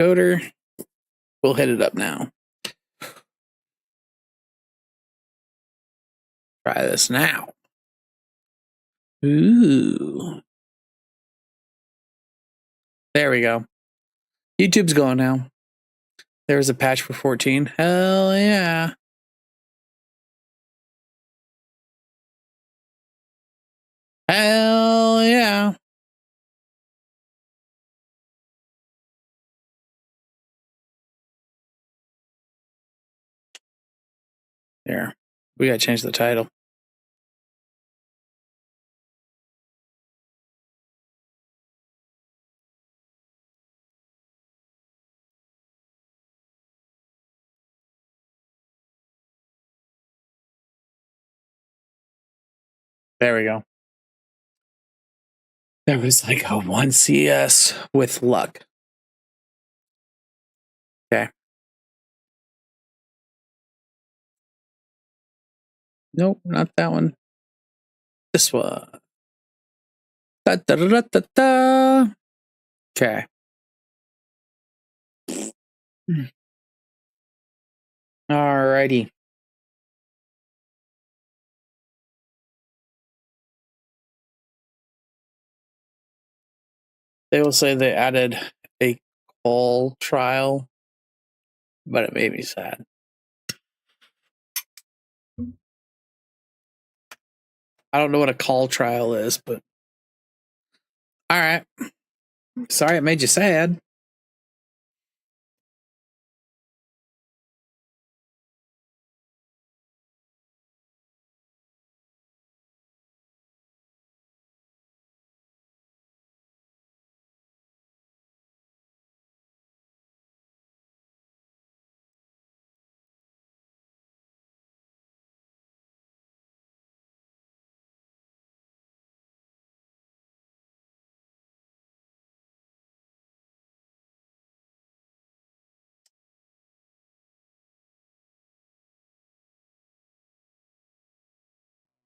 Coder. We'll hit it up now. Try this now. Ooh. There we go. YouTube's going now. There's a patch for 14. Hell yeah. Hell yeah. There. We gotta change the title. There we go. That was like a 1 CS with luck. Okay. Nope, not that one. This one. Da, da, da, da, da, da. Okay. Alrighty. They will say they added a call trial, but it made me sad. I don't know what a call trial is, but all right. Sorry it made you sad.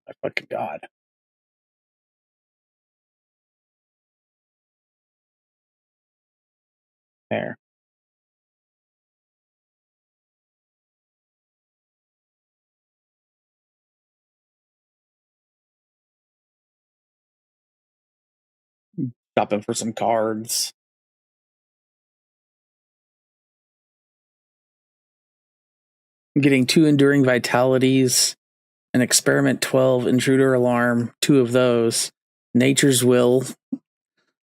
My fucking God. There. Shopping for some cards. I'm getting 2 Enduring Vitalities, an Experiment 12, Intruder Alarm, 2 of those, Nature's Will,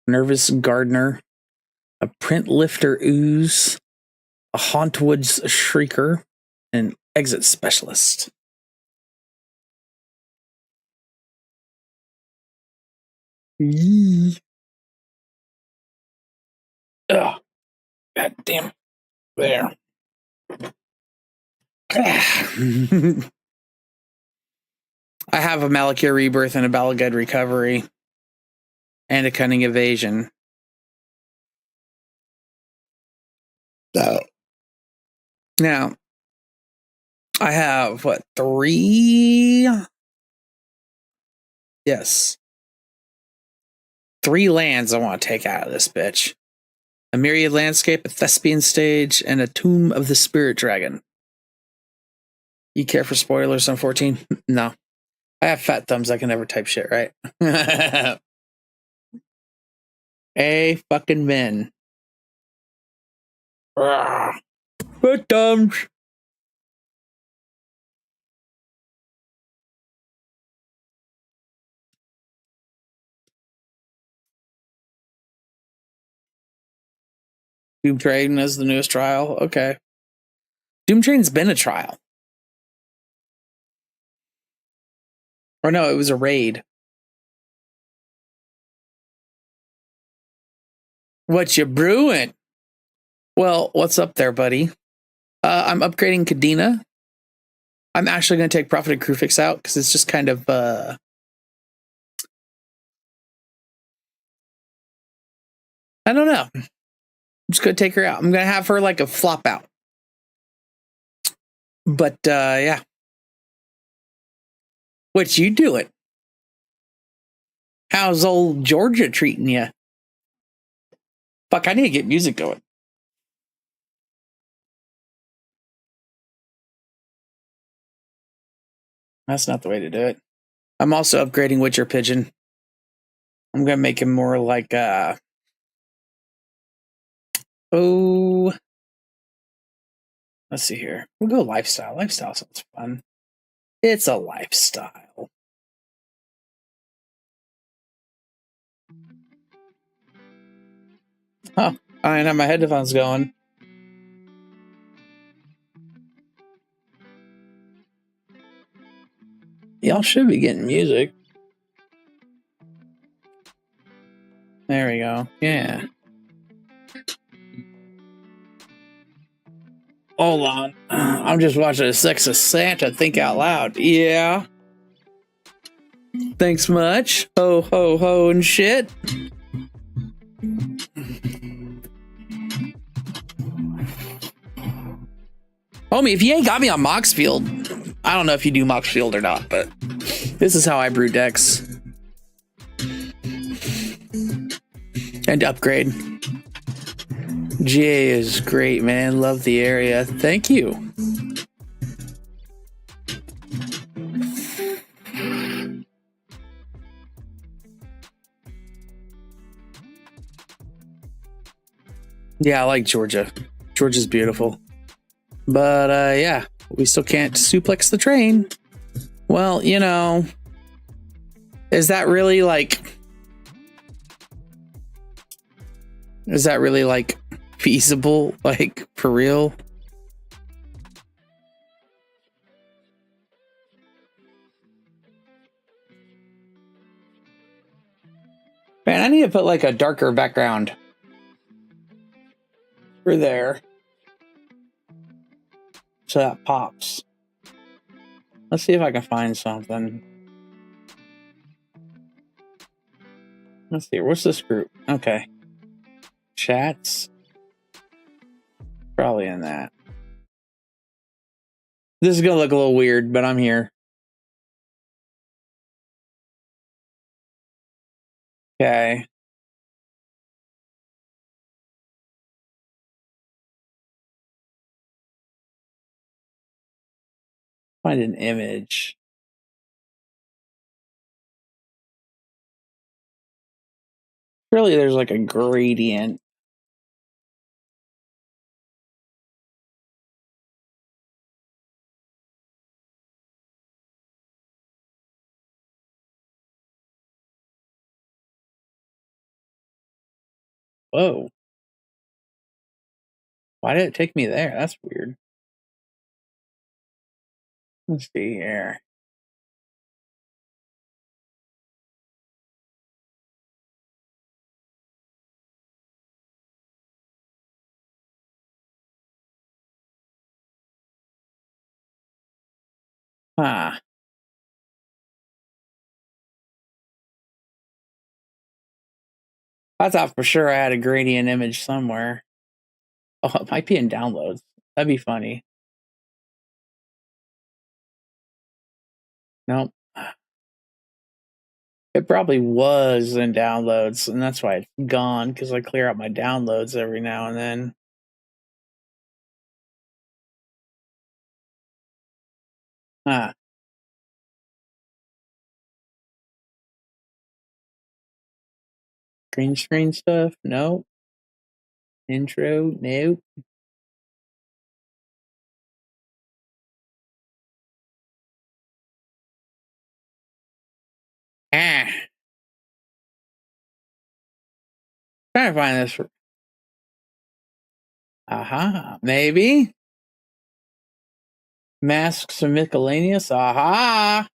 Nervous Gardener, a Print Lifter Ooze, a Hauntwood's Shrieker, and Exit Specialist. Ugh. God damn. There. I have a Malakir Rebirth and a Balagad Recovery and a Cunning Evasion. Now, I have, 3? Yes. 3 lands I want to take out of this bitch. A Myriad Landscape, a Thespian Stage, and a Tomb of the Spirit Dragon. You care for spoilers on 14? No. I have fat thumbs. I can never type shit, right? A fucking men. Fat thumbs. Doom Train is the newest trial. Okay. Doom Train's been a trial. Or no, it was a raid. What you brewing? Well, what's up there, buddy? I'm upgrading Kadena. I'm actually going to take Prophet and Krufix out because it's just kind of... I don't know. I'm just going to take her out. I'm going to have her like a flop out. But, yeah. What you doing? How's old Georgia treating you? Fuck, I need to get music going. That's not the way to do it. I'm also upgrading Witcher Pigeon. I'm gonna make him more like let's see here. We'll go lifestyle. Lifestyle sounds fun. It's a lifestyle. Oh, I didn't have my headphones going. Y'all should be getting music. There we go. Yeah. Hold on. I'm just watching a Sexist Santa think out loud. Yeah. Thanks much. Ho, ho, ho, and shit. Homie, if you ain't got me on Moxfield, I don't know if you do Moxfield or not, but this is how I brew decks. And upgrade. GA is great, man. Love the area. Thank you. Yeah, I like Georgia. Georgia's beautiful. But yeah, we still can't suplex the train. Well, you know, is that really like feasible? Like, for real? Man, I need to put like a darker background for there. So that pops. Let's see if I can find something. Let's see, what's this group? Okay. Chats. Probably in that. This is gonna look a little weird, but I'm here. Okay. Find an image. Really, there's like a gradient. Whoa. Why did it take me there? That's weird. Let's see here. Huh. I thought for sure I had a gradient image somewhere. Oh, it might be in downloads. That'd be funny. Nope. It probably was in downloads, and that's why it's gone, because I clear out my downloads every now and then. Huh. Green screen stuff? Nope. Intro? Nope. Ah. Trying to find this. Aha. Maybe. Masks of Miscellaneous. Aha.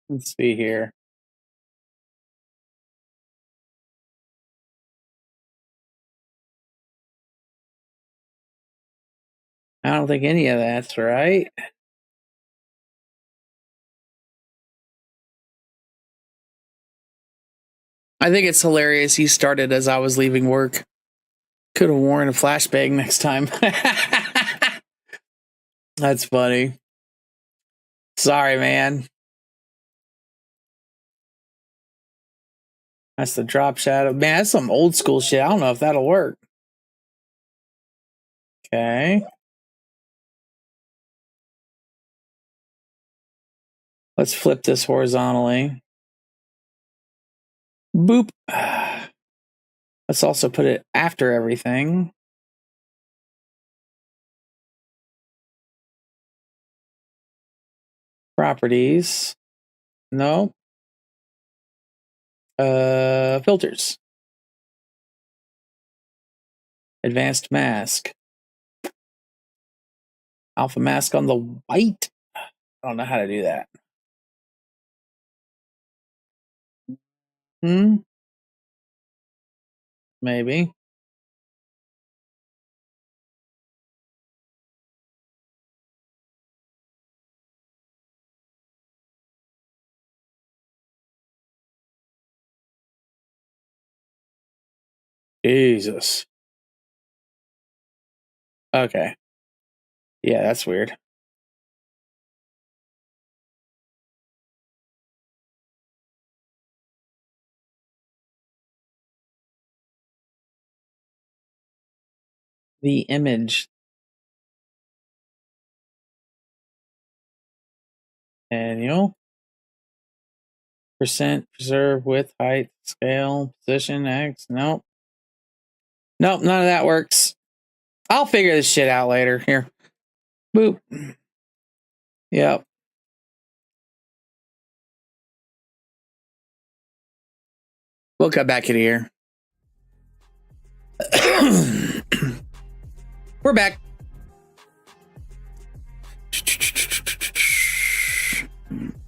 Let's see here. I don't think any of that's right. I think it's hilarious he started as I was leaving work. Could have worn a flashbang next time. That's funny. Sorry, man. That's the drop shadow. Man, that's some old school shit. I don't know if that'll work. Okay. Let's flip this horizontally. Boop. Let's also put it after everything. Properties. No. Filters. Advanced mask. Alpha mask on the white. I don't know how to do that. Maybe. Jesus. Okay. Yeah, that's weird. The image. Annual. Percent preserve width, height, scale, position, X. Nope. Nope, none of that works. I'll figure this shit out later. Here. Boop. Yep. We'll cut back in here. We're back.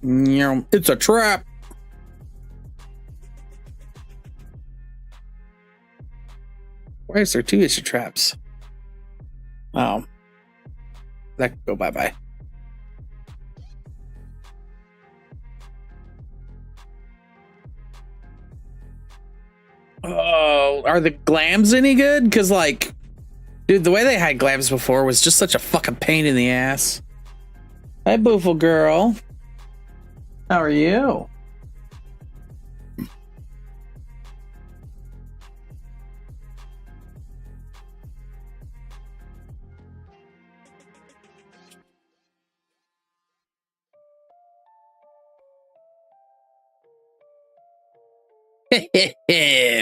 It's a trap. Why is there 2 issue traps? Oh. That could go bye-bye. Oh, are the glams any good? Because, like, dude, the way they had glams before was just such a fucking pain in the ass. Hi, Boofle girl. How are you?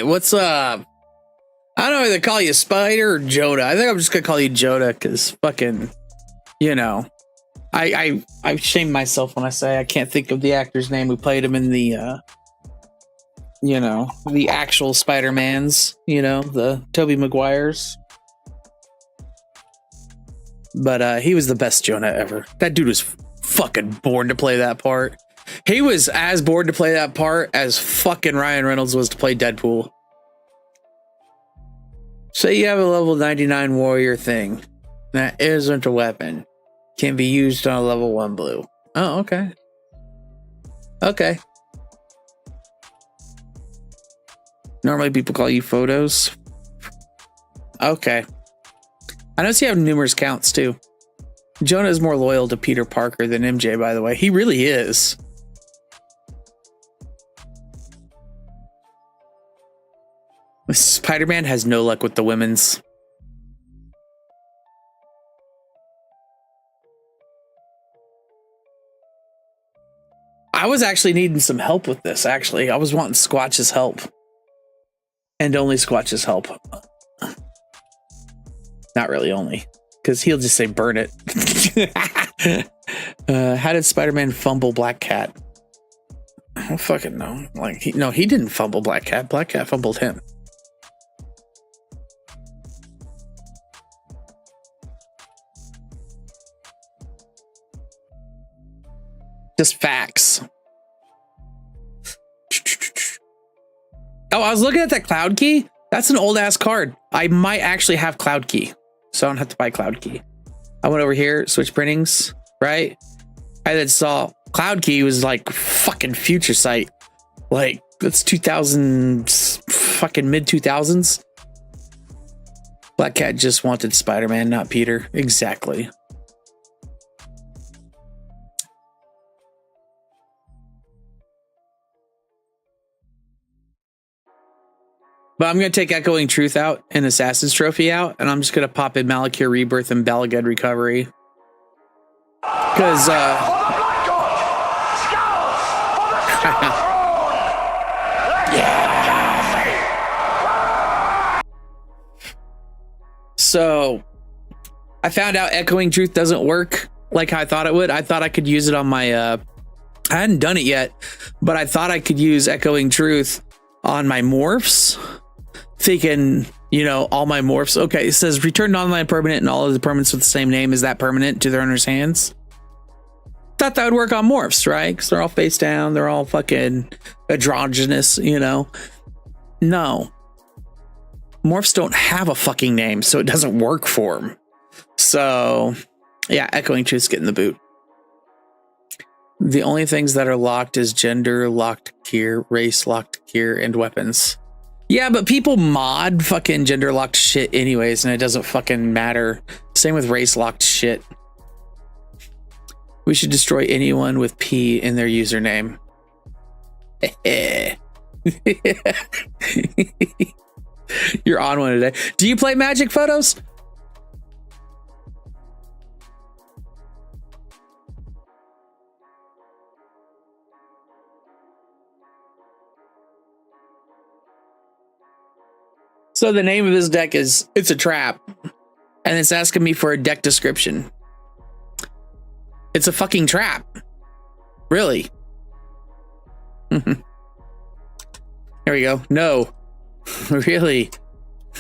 What's up? I don't know whether to call you Spider or Joda. I think I'm just gonna call you Joda because fucking, you know, I shame myself when I say I can't think of the actor's name who played him in the, you know, the actual Spider-Mans, you know, the Tobey Maguires. But he was the best Jonah ever. That dude was fucking born to play that part. He was as born to play that part as fucking Ryan Reynolds was to play Deadpool. Say you have a level 99 warrior thing that isn't a weapon. Can be used on a level 1 blue. Oh, okay. Okay. Normally people call you photos. Okay. I notice you have numerous counts too. Jonah is more loyal to Peter Parker than MJ, by the way. He really is. Spider-Man has no luck with the women's. I was actually needing some help with this, actually. I was wanting Squatch's help. And only Squatch's help. Not really only. Because he'll just say, burn it. How did Spider-Man fumble Black Cat? I don't fucking know. Like, he didn't fumble Black Cat. Black Cat fumbled him. Just facts. Oh, I was looking at that Cloud Key. That's an old ass card. I might actually have Cloud Key, so I don't have to buy Cloud Key. I went over here, switch printings, right? I then saw Cloud Key was like fucking Future Sight. Like, that's 2000, fucking mid 2000s. Black Cat just wanted Spider-Man, not Peter. Exactly. But I'm going to take Echoing Truth out and Assassin's Trophy out, and I'm just going to pop in Malakir Rebirth and Balagad Recovery. Because, yeah. So, I found out Echoing Truth doesn't work like I thought it would. I thought I could use it on my, I hadn't done it yet, but I thought I could use Echoing Truth on my morphs. Thinking, you know, all my morphs. Okay, it says return non-land permanent and all of the permanents with the same name is that permanent to their owner's hands. Thought that would work on morphs, right? Because they're all face down, they're all fucking androgynous, you know. No. Morphs don't have a fucking name, so it doesn't work for them. So, yeah, Echoing Truth's getting the boot. The only things that are locked is gender locked gear, race locked gear, and weapons. Yeah, but people mod fucking gender locked shit anyways, and it doesn't fucking matter. Same with race locked shit. We should destroy anyone with P in their username. You're on one today. Do you play Magic Photos? So the name of this deck is It's a Trap. And it's asking me for a deck description. It's a fucking trap. Really? Here we go. No. Really?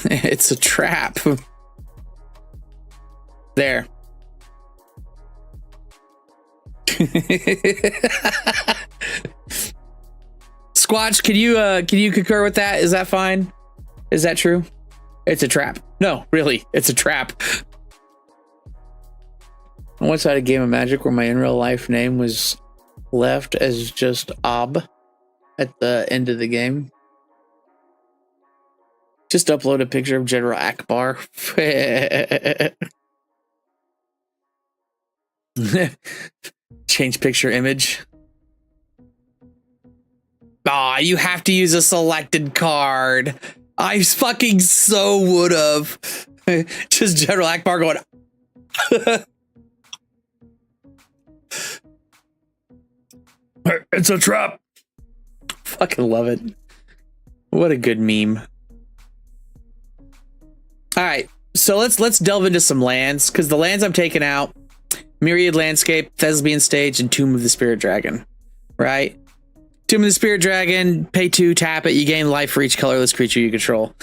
It's a trap. There. Squatch, can you concur with that? Is that fine? Is that true? It's a trap. No, really, it's a trap. I once had a game of Magic where my in real life name was left as just Ob at the end of the game. Just upload a picture of General Akbar. Change picture image. Ah, you have to use a selected card. I fucking so would have. Just General Akbar going. It's a trap. Fucking love it. What a good meme. All right, so let's delve into some lands, because the lands I'm taking out: Myriad Landscape, Thespian Stage, and Tomb of the Spirit Dragon. Right? Tomb of the Spirit Dragon, pay 2, tap it, you gain life for each colorless creature you control.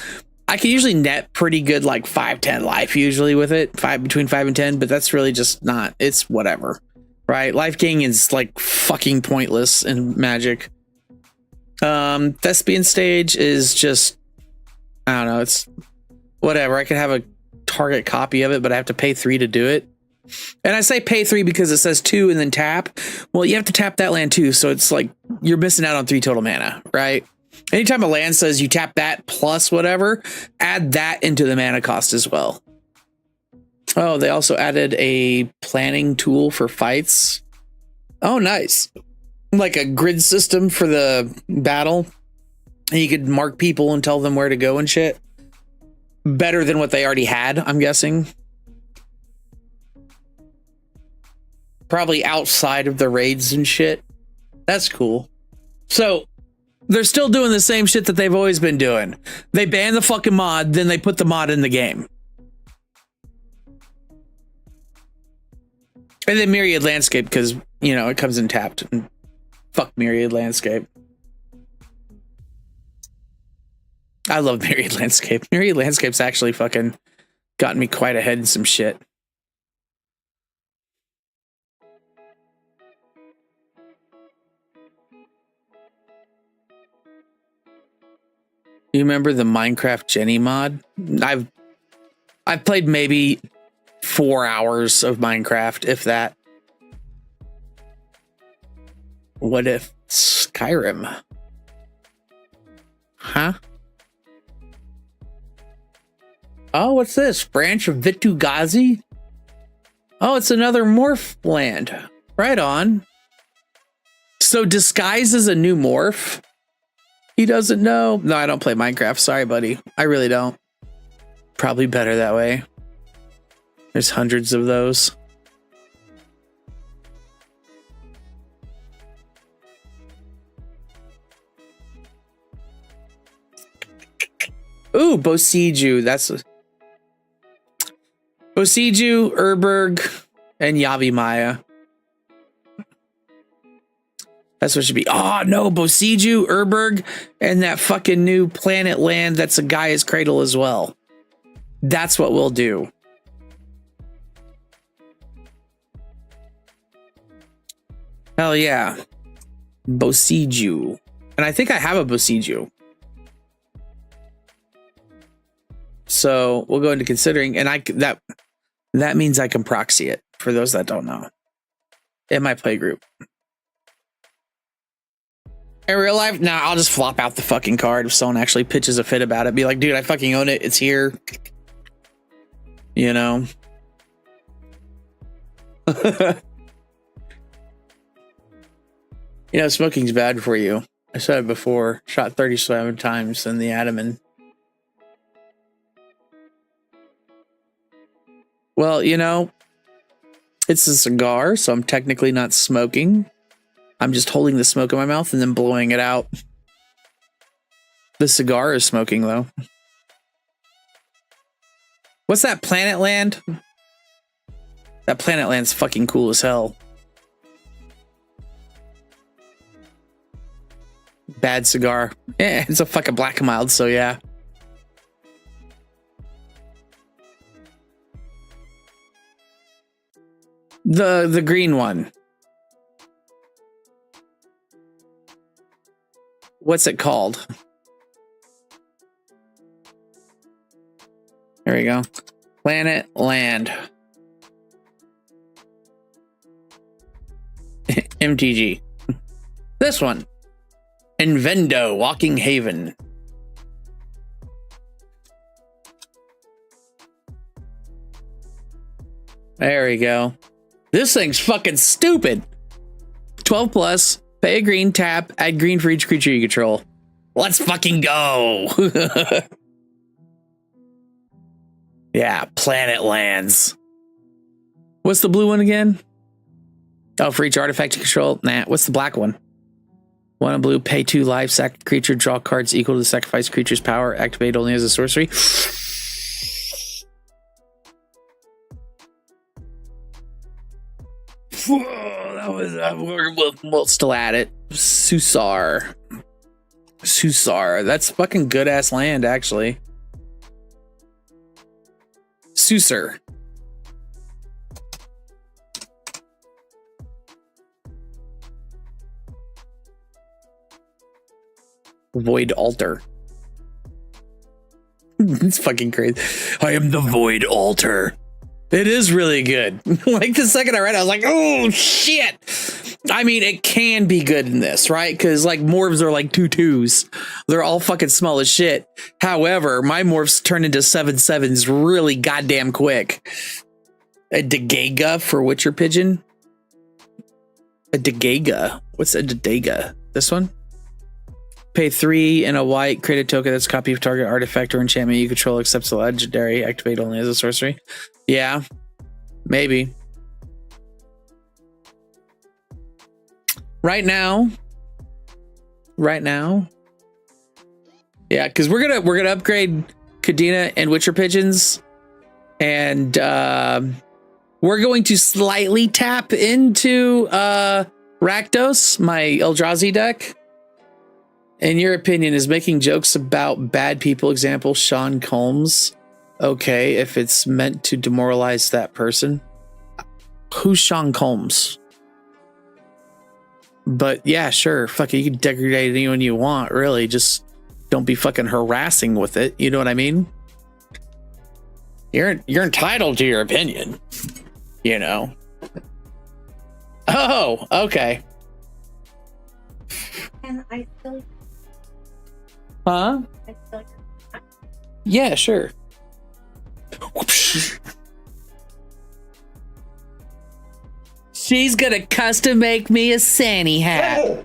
I can usually net pretty good, like 5-10 life usually with it, between 5 and 10, but that's really just not, it's whatever, right? Life gain is like fucking pointless in Magic. Thespian Stage is just, I don't know, it's whatever. I could have a target copy of it, but I have to pay 3 to do it. And I say pay 3 because it says 2 and then tap. Well, you have to tap that land too, so it's like you're missing out on 3 total mana, right? Anytime a land says you tap that plus whatever, add that into the mana cost as well. Oh, they also added a planning tool for fights. Oh, nice. Like a grid system for the battle. And you could mark people and tell them where to go and shit. Better than what they already had, I'm guessing. Probably outside of the raids and shit. That's cool. So they're still doing the same shit that they've always been doing. They ban the fucking mod, then they put the mod in the game. And then Myriad Landscape, because, you know, it comes in tapped. And fuck Myriad Landscape. I love Myriad Landscape. Myriad Landscape's actually fucking gotten me quite ahead in some shit. You remember the Minecraft Jenny mod? I've played maybe 4 hours of Minecraft, if that. What if Skyrim? Huh? Oh, what's this? Branch of Vitu-Ghazi? Oh, it's another morph land. Right on. So Disguise is a new morph? He doesn't know. No, I don't play Minecraft. Sorry, buddy. I really don't. Probably better that way. There's hundreds of those. Ooh, Bosiju. That's Bosiju, Urberg, and Yavimaya. That's what it should be. Oh no, Bosiju, Urberg, and that fucking new Planet Land that's a Gaia's Cradle as well. That's what we'll do. Hell yeah. Bosiju. And I think I have a Bosiju. So we'll go into considering, and that means I can proxy it for those that don't know. In my playgroup. In real life, nah, I'll just flop out the fucking card if someone actually pitches a fit about it. Be like, dude, I fucking own it. It's here. You know? You know, smoking's bad for you. I said it before. Shot 37 times in the abdomen. Well, you know, it's a cigar, so I'm technically not smoking. I'm just holding the smoke in my mouth and then blowing it out. The cigar is smoking, though. What's that Planet Land? That Planet Land's fucking cool as hell. Bad cigar. Yeah, it's a fucking black and mild, so yeah. The green one. What's it called? There we go. Planet Land. MTG. This one. Invendo, Walking Haven. There we go. This thing's fucking stupid. 12 plus, pay a green, tap, add green for each creature you control. Let's fucking go. Yeah, Planet Lands. What's the blue one again? Oh, for each artifact you control. Nah, what's the black one? 1 blue, pay 2 life, sack a creature, draw cards equal to the sacrifice creature's power, activate only as a sorcery. That was we'll still at it. Susar. That's fucking good ass land, actually. Susar. Void Altar. It's fucking crazy. I am the Void Altar. It is really good. Like the second I read it, I was like, oh shit. I mean, it can be good in this, right? Because like morphs are like 2/2s. They're all fucking small as shit. However, my morphs turn into 7/7s really goddamn quick. A Dagega for Witcher Pigeon. A Dagega. What's a Dagega? This one? Pay 3 and a white, create a token that's a copy of target artifact or enchantment you control, except the legendary, activate only as a sorcery. Yeah, maybe. Right now. Yeah, because we're gonna upgrade Kadena and Witcher Pigeons, and we're going to slightly tap into Rakdos, my Eldrazi deck. In your opinion, is making jokes about bad people, example Sean Combs, okay if it's meant to demoralize that person? Who's Sean Combs? But yeah, sure, fuck it, you can degrade anyone you want, really. Just don't be fucking harassing with it. You know what I mean? You're entitled to your opinion, you know. Oh, okay. And I still. Huh? Yeah, sure. She's gonna custom make me a Sani hat.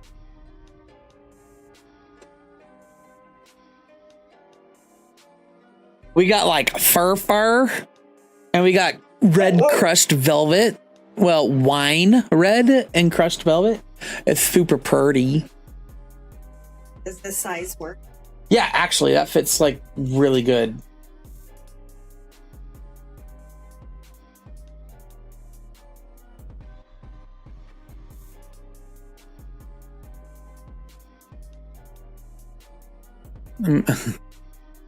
We got like fur, and we got red crushed velvet. Well, wine red and crushed velvet. It's super pretty. Does the size work? Yeah, actually, that fits like really good.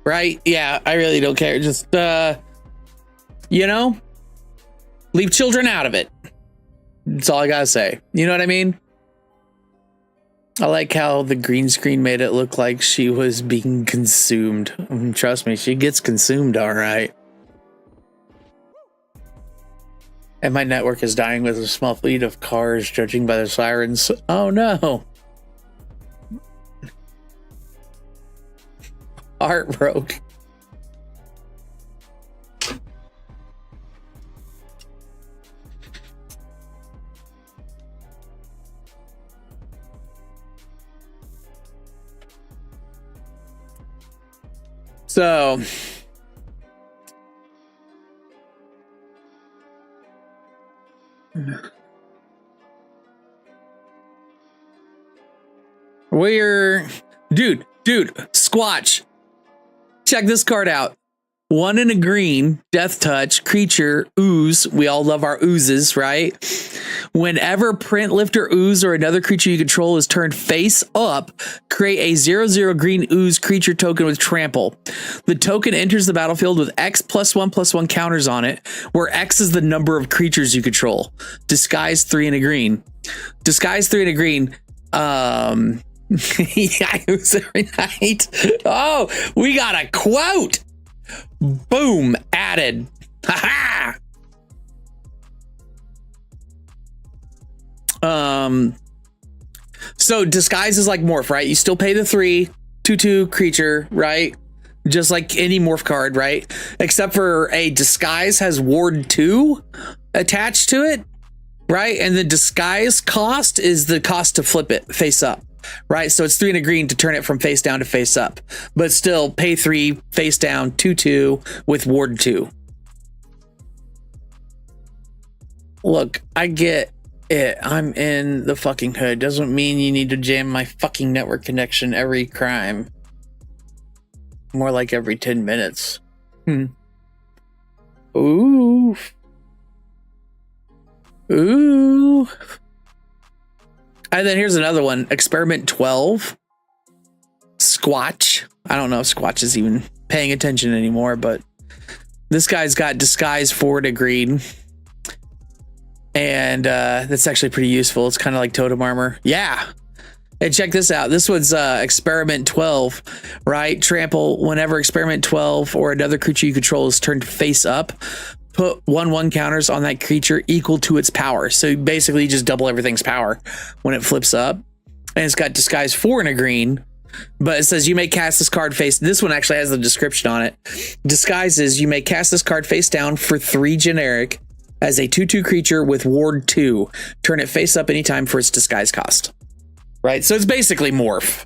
Right? Yeah, I really don't care. Just, you know, leave children out of it. That's all I gotta say. You know what I mean? I like how the green screen made it look like she was being consumed. Trust me, she gets consumed, all right. And my network is dying with a small fleet of cars, judging by the sirens. Oh no. Heart broke. So we're dude, Squatch. Check this card out. 1 in a green, death touch, creature, ooze. We all love our oozes, right? Whenever print lifter ooze or another creature you control is turned face up, create a 0/0 green ooze creature token with trample. The token enters the battlefield with X +1/+1 counters on it, where X is the number of creatures you control. Disguise 3 in a green. Disguise 3 in a green. Yeah, ooze every night. Oh, we got a quote. Boom, added. Ha ha. So disguise is like morph, right? You still pay the 3/2/2 creature, right? Just like any morph card, right? Except for a disguise has ward 2 attached to it, right? And the disguise cost is the cost to flip it face up, right? So it's 3 in a green to turn it from face down to face up, but still pay 3 face down 2/2 with ward 2. Look, I get it. I'm in the fucking hood. Doesn't mean you need to jam my fucking network connection every crime. More like every 10 minutes. Ooh. Ooh. And then here's another one. Experiment 12. Squatch. I don't know if Squatch is even paying attention anymore, but this guy's got disguise 4 to green. And that's actually pretty useful. It's kind of like totem armor. Yeah. Hey, check this out. This one's experiment 12, right? Trample whenever experiment 12 or another creature you control is turned face up. Put 1/1 counters on that creature equal to its power. So basically you just double everything's power when it flips up. And it's got disguise 4 in a green, but it says you may cast this card face. This one actually has the description on it. Disguises, you may cast this card face down for 3 generic as a 2/2 creature with ward 2. Turn it face up anytime for its disguise cost. Right? So it's basically morph.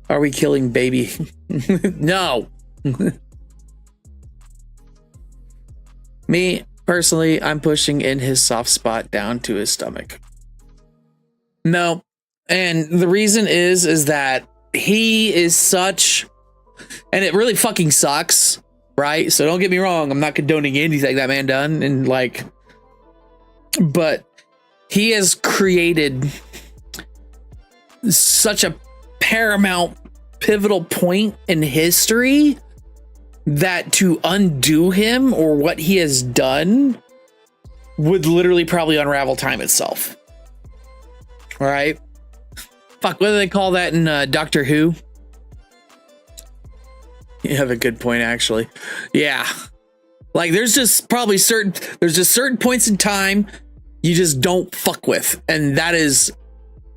Are we killing baby? No. Me, personally, I'm pushing in his soft spot down to his stomach. No. And the reason is that he is such, and it really fucking sucks, right? So don't get me wrong. I'm not condoning anything that man done. And like, but he has created such a paramount, pivotal point in history that to undo him or what he has done would literally probably unravel time itself. All right. Fuck, what do they call that in Doctor Who? You have a good point, actually. Yeah. Like there's just certain points in time you just don't fuck with. And that is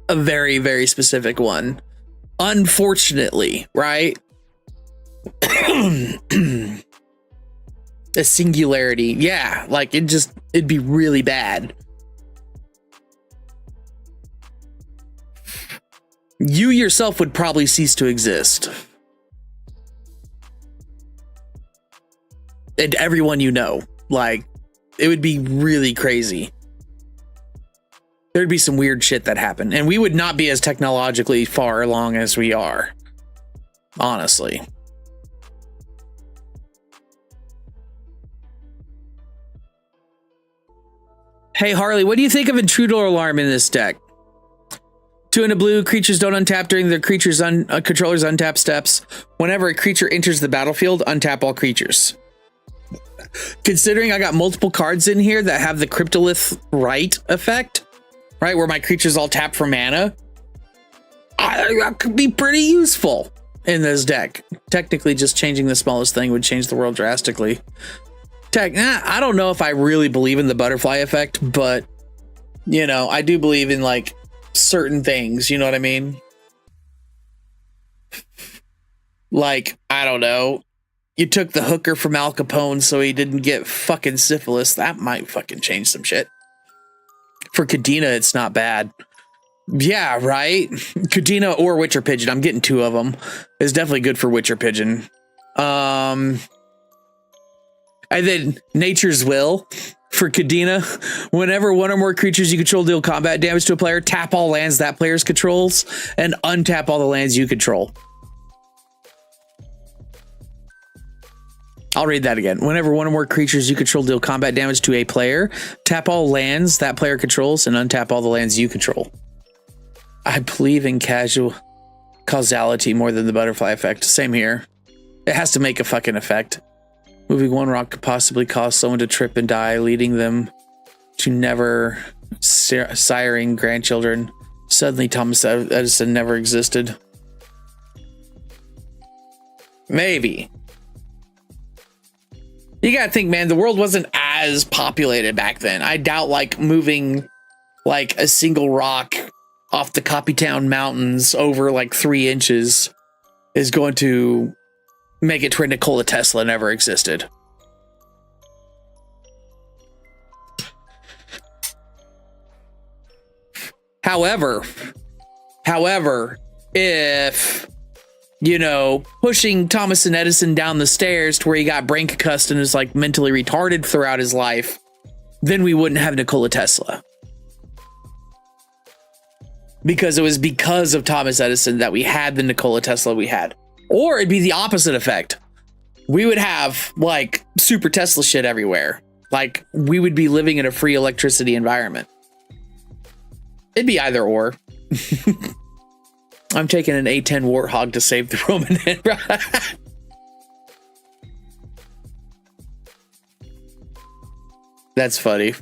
a very, very specific one. Unfortunately, right? A singularity. Yeah, like it'd be really bad. You yourself would probably cease to exist. and everyone you know. Like, it would be really crazy. There'd be some weird shit that happened, and we would not be as technologically far along as we are. Honestly. Hey, Harley, what do you think of Intruder Alarm in this deck? 2 and a blue, creatures don't untap during their controller's untap steps. Whenever a creature enters the battlefield, untap all creatures. Considering I got multiple cards in here that have the Cryptolith Right effect, right, where my creatures all tap for mana, that could be pretty useful in this deck. Technically, just changing the smallest thing would change the world drastically. I don't know if I really believe in the butterfly effect, but, you know, I do believe in, like, certain things, you know what I mean? Like, I don't know, you took the hooker from Al Capone so he didn't get fucking syphilis. That might fucking change some shit. For Kadena, it's not bad. Yeah, right? Kadena or Witcher Pigeon, I'm getting 2 of them. It's definitely good for Witcher Pigeon. And then Nature's Will for Kadena. Whenever one or more creatures you control deal combat damage to a player, tap all lands that player's controls and untap all the lands you control. I'll read that again. Whenever one or more creatures you control deal combat damage to a player, tap all lands that player controls and untap all the lands you control. I believe in causality more than the butterfly effect. Same here. It has to make a fucking effect. Moving 1 rock could possibly cause someone to trip and die, leading them to never siring grandchildren. Suddenly, Thomas Edison never existed. Maybe. You gotta think, man, the world wasn't as populated back then. I doubt, like, moving, like, a single rock off the Copytown Mountains over, like, 3 inches is going to make it to where Nikola Tesla never existed. However, if, you know, pushing Thomas and Edison down the stairs to where he got brain concussed and is, like, mentally retarded throughout his life, then we wouldn't have Nikola Tesla. Because it was because of Thomas Edison that we had the Nikola Tesla we had. Or it'd be the opposite effect. We would have, like, super Tesla shit everywhere. Like, we would be living in a free electricity environment. It'd be either or. I'm taking an A10 Warthog to save the Roman Empire. That's funny.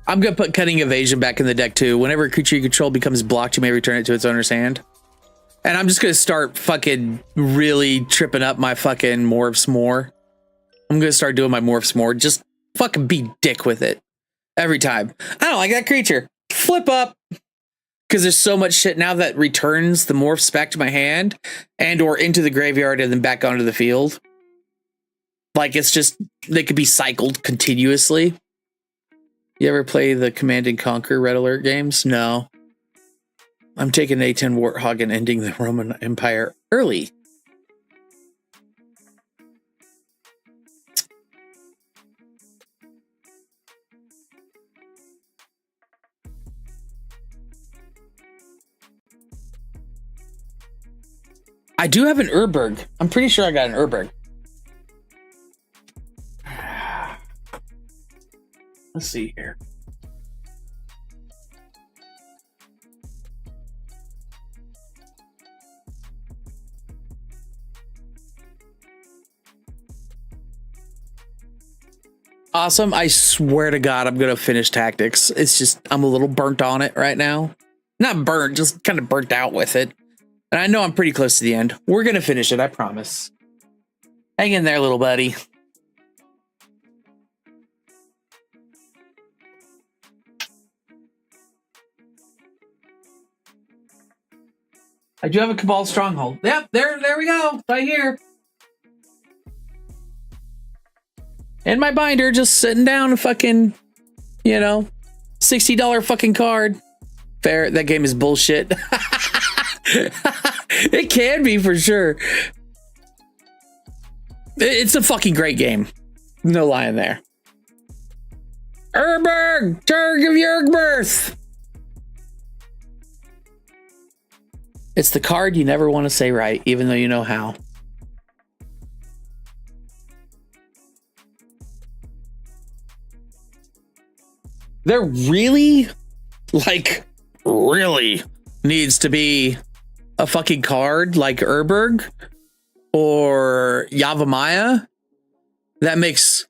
I'm going to put Cunning Evasion back in the deck too. Whenever a creature you control becomes blocked, you may return it to its owner's hand. And I'm just going to start fucking really tripping up my fucking morphs more. I'm going to start doing my morphs more. Just fucking be dick with it. Every time. I don't like that creature. Flip up. Because there's so much shit now that returns the morphs back to my hand and or into the graveyard and then back onto the field. Like, it's just, they could be cycled continuously. You ever play the Command and Conquer Red Alert games? No. I'm taking A10 Warthog and ending the Roman Empire early. I do have an Urberg. I'm pretty sure I got an Urberg. Let's see here. Awesome. I swear to God, I'm going to finish Tactics. It's just, I'm a little burnt on it right now. Not burnt, just kind of burnt out with it. And I know I'm pretty close to the end. We're going to finish it, I promise. Hang in there, little buddy. I do have a Cabal Stronghold. Yep, there we go. Right here. In my binder, just sitting down, fucking, you know, $60 fucking card. Fair, that game is bullshit. It can be for sure. It's a fucking great game. No lying there. Urberg, Turg of Yergbirth. It's the card you never want to say right, even though you know how. There really, really needs to be a fucking card like Urberg or Yavimaya that makes,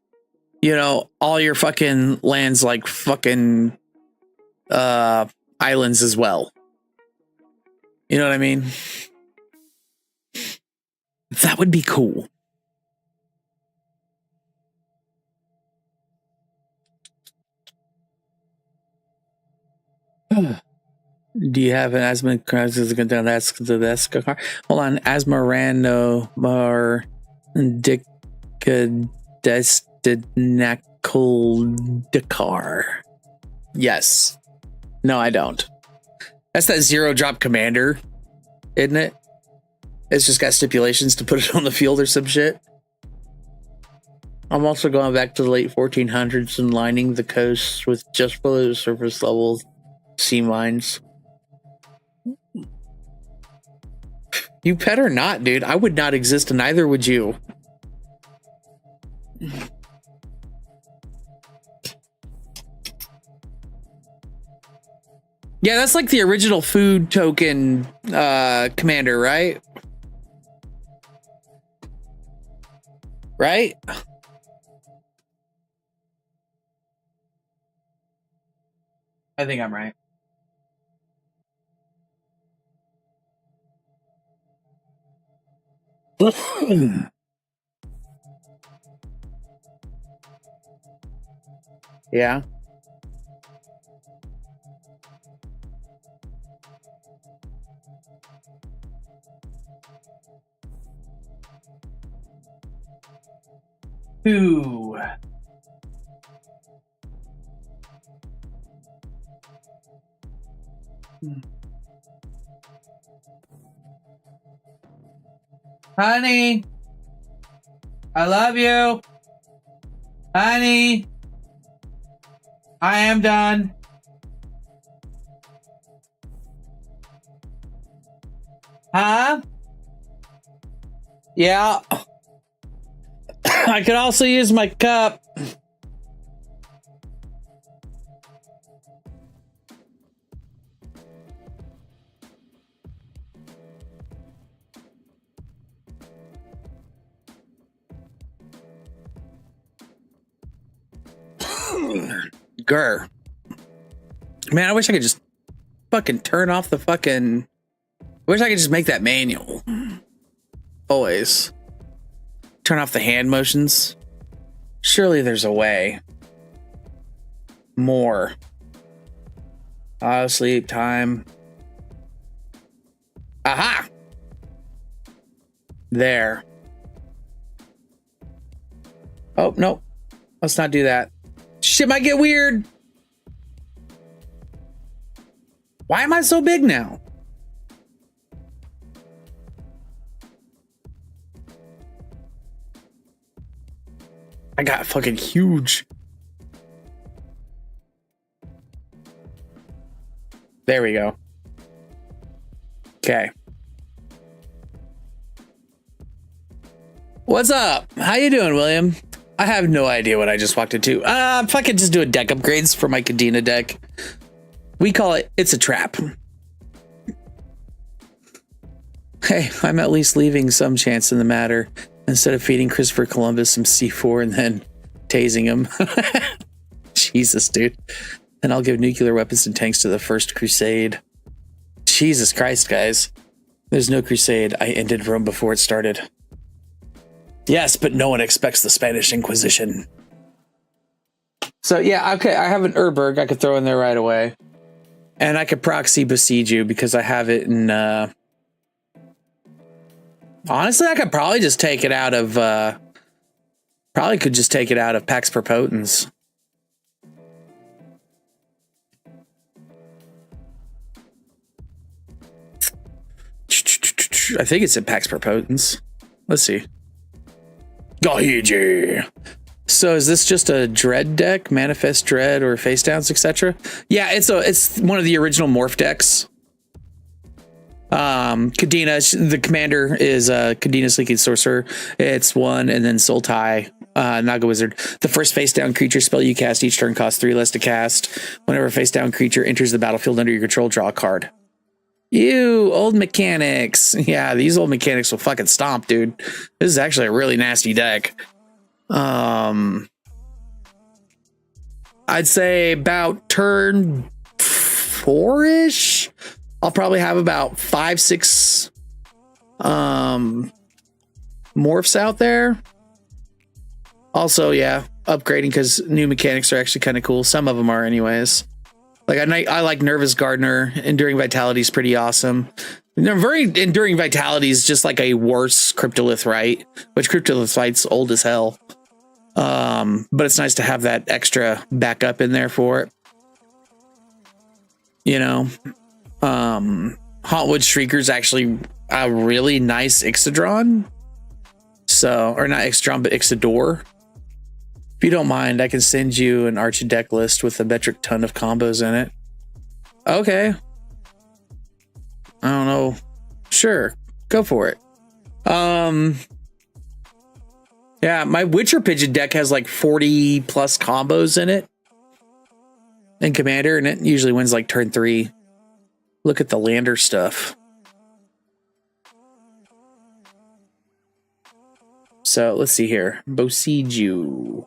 all your fucking lands like fucking islands as well. You know what I mean? That would be cool. Do you have an Asma crisis? That's the card. Hold on, Asmarano Mar Dicadestinacul. Yes. No, I don't. That's that 0-drop commander, isn't it? It's just got stipulations to put it on the field or some shit. I'm also going back to the late 1400s and lining the coast with just below the surface level sea mines. You better not, dude. I would not exist, and neither would you. Yeah, that's like the original food token commander, right? Right? I think I'm right. Yeah. Ooh. Honey, I love you. Honey, I am done. Huh? Yeah. I could also use my cup. Grr. Man, I wish I could just fucking turn off the fucking... I wish I could just make that manual. Always. Turn off the hand motions. Surely there's a way. More. Sleep time. Aha! There. Oh, no. Let's not do that. Shit might get weird. Why am I so big now? I got fucking huge. There we go. Okay. What's up? How you doing, William? I have no idea what I just walked into. Fucking just doing deck upgrades for my Kadena deck. We call it It's a Trap. Hey, I'm at least leaving some chance in the matter instead of feeding Christopher Columbus some C4 and then tasing him. Jesus, dude. And I'll give nuclear weapons and tanks to the First Crusade. Jesus Christ, guys. There's no crusade. I ended Rome before it started. Yes, but no one expects the Spanish Inquisition. So, yeah, okay, I have an Urberg I could throw in there right away. And I could proxy besiege you because I have it in... Honestly, I could probably just take it out of... Probably could just take it out of Pax Propotens. I think it's impacts per potence. Let's see. Gaiji. So is this just a dread deck, manifest dread or face downs, etc.? Yeah, it's one of the original morph decks. Kadena, the commander is Kadena's Leaking Sorcerer. It's 1, and then Sultai, Naga Wizard. The first face down creature spell you cast each turn costs 3 less to cast. Whenever a face down creature enters the battlefield under your control, draw a card. Ew, old mechanics. Yeah, these old mechanics will fucking stomp, dude. This is actually a really nasty deck. I'd say about turn 4-ish. I'll probably have about 5-6 morphs out there. Also, yeah, upgrading because new mechanics are actually kind of cool. Some of them are anyways. Like I like Nervous Gardener. Enduring Vitality is pretty awesome. Very Enduring Vitality is just like a worse Cryptolith Rite, which Cryptolith Rite's old as hell. But it's nice to have that extra backup in there for it. You know, Hauntwood Shrieker's actually a really nice Ixodron. So, or not Ixodron, but Ixodor. If you don't mind, I can send you an Archie deck list with a metric ton of combos in it. Okay. I don't know. Sure. Go for it. Yeah, my Witcher Pigeon deck has like 40 plus combos in it. In Commander, and it usually wins like turn 3. Look at the lander stuff. So let's see here. Boseiju.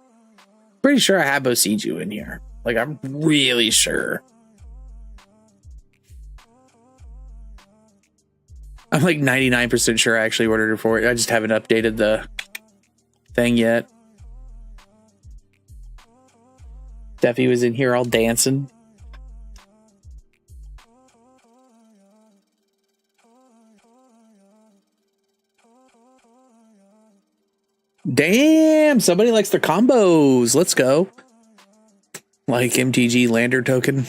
Pretty sure I have Boseiju in here. Like, I'm really sure. I'm like 99% sure I actually ordered it for it. I just haven't updated the thing yet. Steffi was in here all dancing. Damn, somebody likes their combos. Let's go. Like MTG Lander token.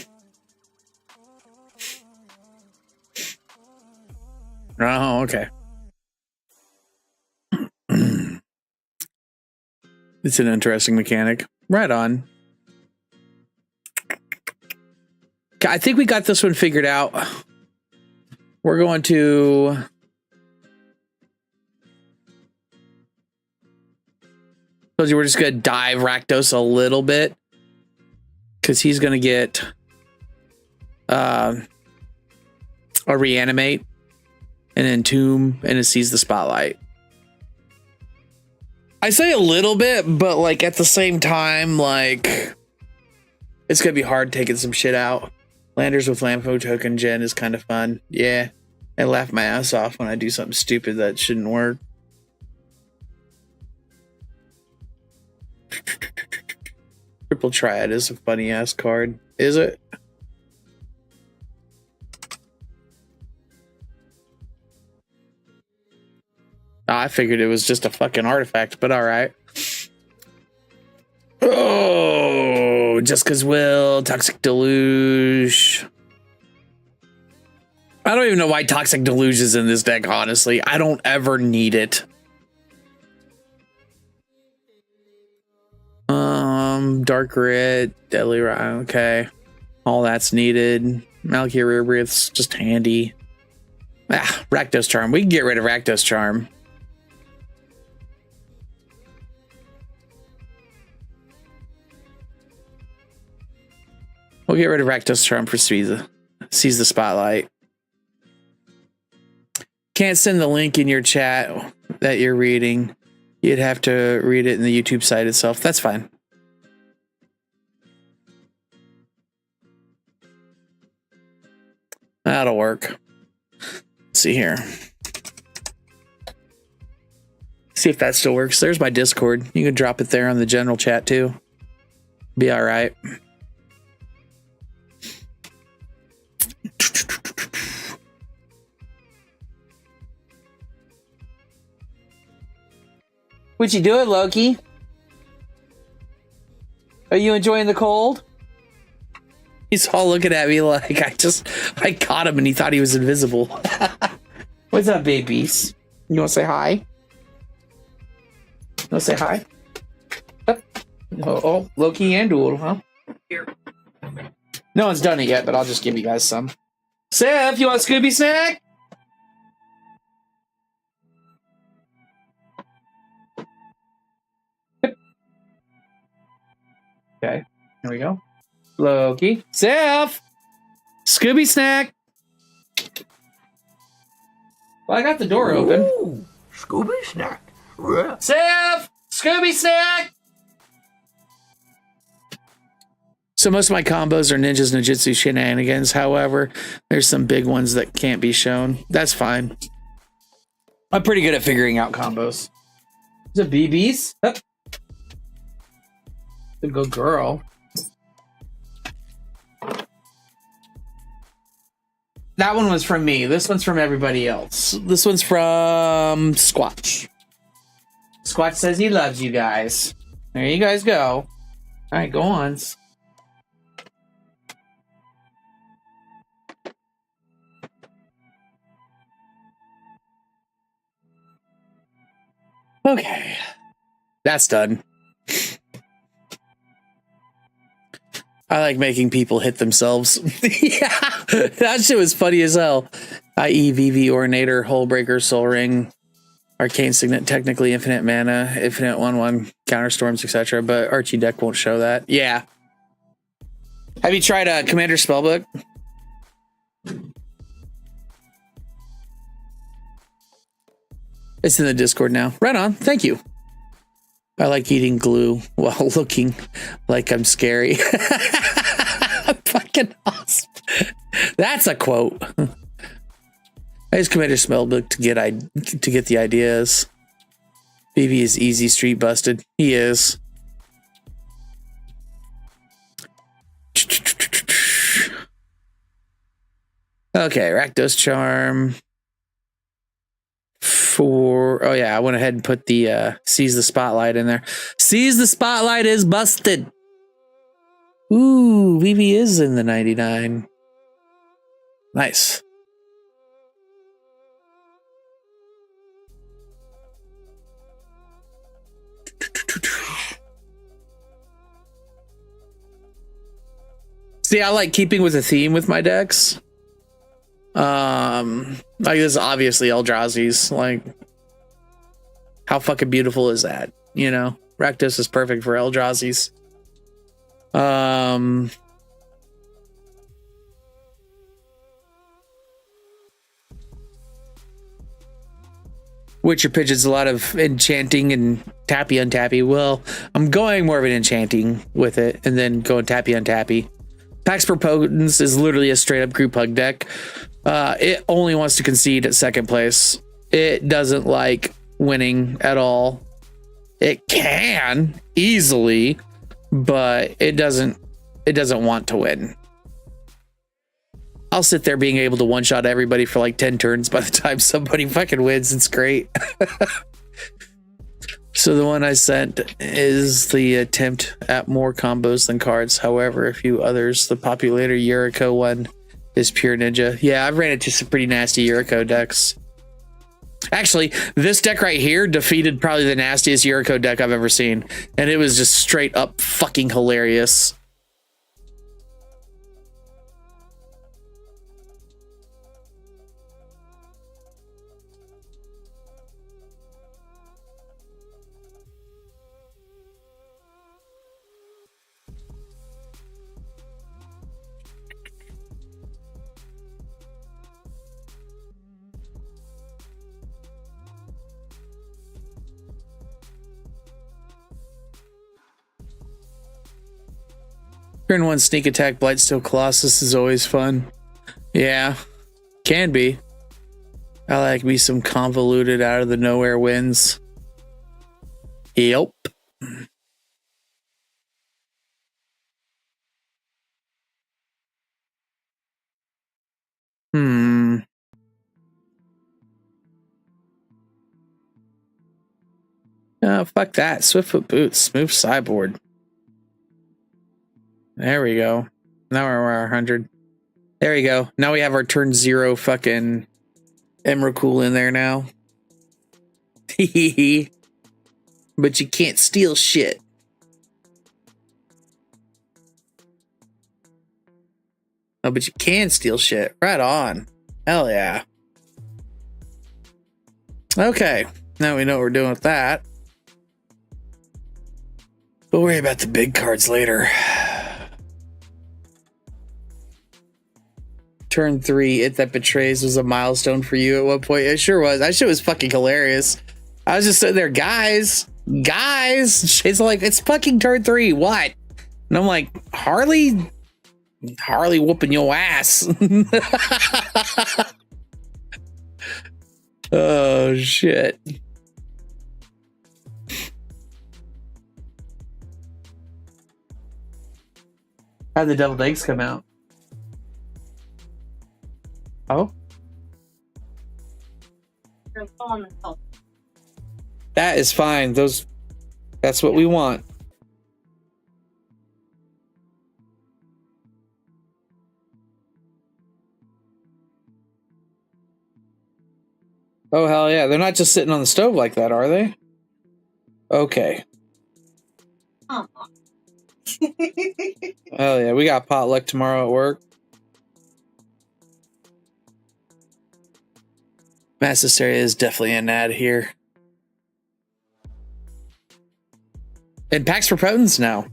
Oh, okay. It's an interesting mechanic. Right on. I think we got this one figured out. We're going to... We're just going to dive Rakdos a little bit. Because he's going to get... a Reanimate. And then Tomb. And it sees the Spotlight. I say a little bit, but like at the same time, like... It's going to be hard taking some shit out. Landers with Lampo token gen is kind of fun. Yeah. I laugh my ass off when I do something stupid that shouldn't work. Triple Triad is a funny ass card. Is it? Oh, I figured it was just a fucking artifact, but alright. Oh, just cause Will, Toxic Deluge. I don't even know why Toxic Deluge is in this deck, honestly. I don't ever need it. Dark Red, Deadly Ride, okay. All that's needed. Malkia Rear Breath's just handy. Ah, Rakdos Charm. We can get rid of Rakdos Charm. We'll get rid of Rakdos Charm for Seize the Spotlight. Can't send the link in your chat that you're reading. You'd have to read it in the YouTube site itself. That's fine. That'll work. Let's see here. See if that still works. There's my Discord. You can drop it there on the general chat too. Be all right. What you doing, Loki? Are you enjoying the cold? He's all looking at me like I caught him and he thought he was invisible. What's up, babies? You want to say hi? You want to say hi? Oh, Loki and Duel, huh? Here. No one's done it yet, but I'll just give you guys some. Seth, you want a Scooby snack? Okay, here we go. Loki. Seth! Scooby snack! Well, I got the door open. Ooh, Scooby snack. Seth! Scooby snack! So most of my combos are ninjas, ninjutsu shenanigans. However, there's some big ones that can't be shown. That's fine. I'm pretty good at figuring out combos. Is it BBs? Oh. Good girl. That one was from me. This one's from everybody else. This one's from Squatch. Squatch says he loves you guys. There you guys go. All right, go on. Okay. That's done. I like making people hit themselves. Yeah, that shit was funny as hell. I.e. VV Ornator, Hullbreaker, Soul Ring, Arcane Signet, technically infinite mana, infinite 1/1, counterstorms, etc. But Archie deck won't show that. Yeah. Have you tried a Commander Spellbook? It's in the Discord now. Right on. Thank you. I like eating glue while looking like I'm scary. Fucking awesome. That's a quote. I use Commander Spellbook to get the ideas. BB is easy street busted. He is. Okay, Rakdos Charm. Oh yeah, I went ahead and put the Seize the Spotlight in there. Seize the Spotlight is busted. Ooh, VV is in the 99. Nice. See, I like keeping with a theme with my decks. Like this is obviously Eldrazi's. Like, how fucking beautiful is that? You know, Rakdos is perfect for Eldrazi's. Witcher Pigeon's a lot of enchanting and tappy untappy. Well, I'm going more of an enchanting with it, and then going tappy untappy. Pax Propotence is literally a straight up group hug deck. It only wants to concede at second place. It doesn't like winning at all. It can easily, but it doesn't want to win. I'll sit there being able to one-shot everybody for like 10 turns by the time somebody fucking wins. It's great. So the one I sent is the attempt at more combos than cards. However, a few others. The Populator Yuriko one is pure ninja. Yeah, I've ran into some pretty nasty Yuriko decks. Actually, this deck right here defeated probably the nastiest Yuriko deck I've ever seen. And it was just straight up fucking hilarious. Turn 1 sneak attack, Blightsteel Colossus is always fun. Yeah, can be. I like me some convoluted out of the nowhere wins. Yep. Oh, fuck that. Swiftfoot Boots, smooth sideboard. There we go. Now we're 100. There we go. Now we have our turn 0 fucking Emrakul in there now. But you can't steal shit. Oh, but you can steal shit. Right on. Hell yeah. Okay. Now we know what we're doing with that. We'll worry about the big cards later. Turn 3, It That Betrays was a milestone for you at one point. It sure was. That shit was fucking hilarious. I was just sitting there, guys. It's like, it's fucking turn 3. What? And I'm like, Harley whooping your ass. Oh, shit. How'd the deviled eggs come out? Oh? That is fine. That's what we want. Oh, hell yeah. They're not just sitting on the stove like that, are they? Okay. Oh, yeah. We got potluck tomorrow at work. Mass Hysteria is definitely an ad here. And packs for Potents now.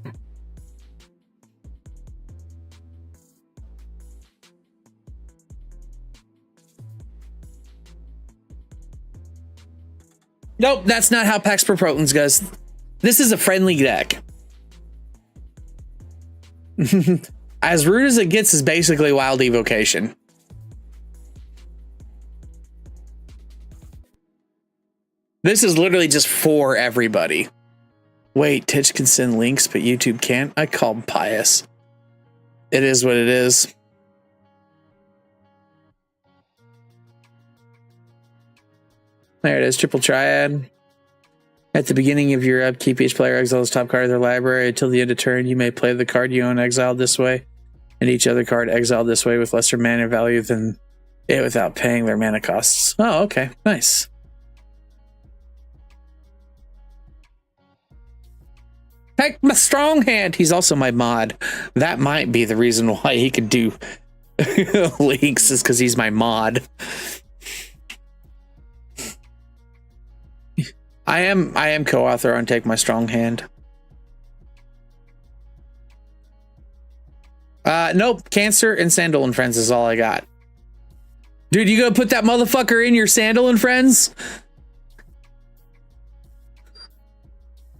Nope, that's not how Pax per Potents goes. This is a friendly deck. As rude as it gets is basically Wild Evocation. This is literally just for everybody. Wait, Twitch can send links, but YouTube can't? I call them pious. It is what it is. There it is, Triple Triad. At the beginning of your upkeep, each player exiles top card of their library. Until the end of turn, you may play the card you own exiled this way, and each other card exiled this way with lesser mana value than it without paying their mana costs. Oh, okay. Nice. Take my strong hand. He's also my mod. That might be the reason why he could do links, is because he's my mod. I am co-author on Take My Strong Hand. Nope. Cancer and Sandal and Friends is all I got. Dude, you gonna put that motherfucker in your Sandal and Friends?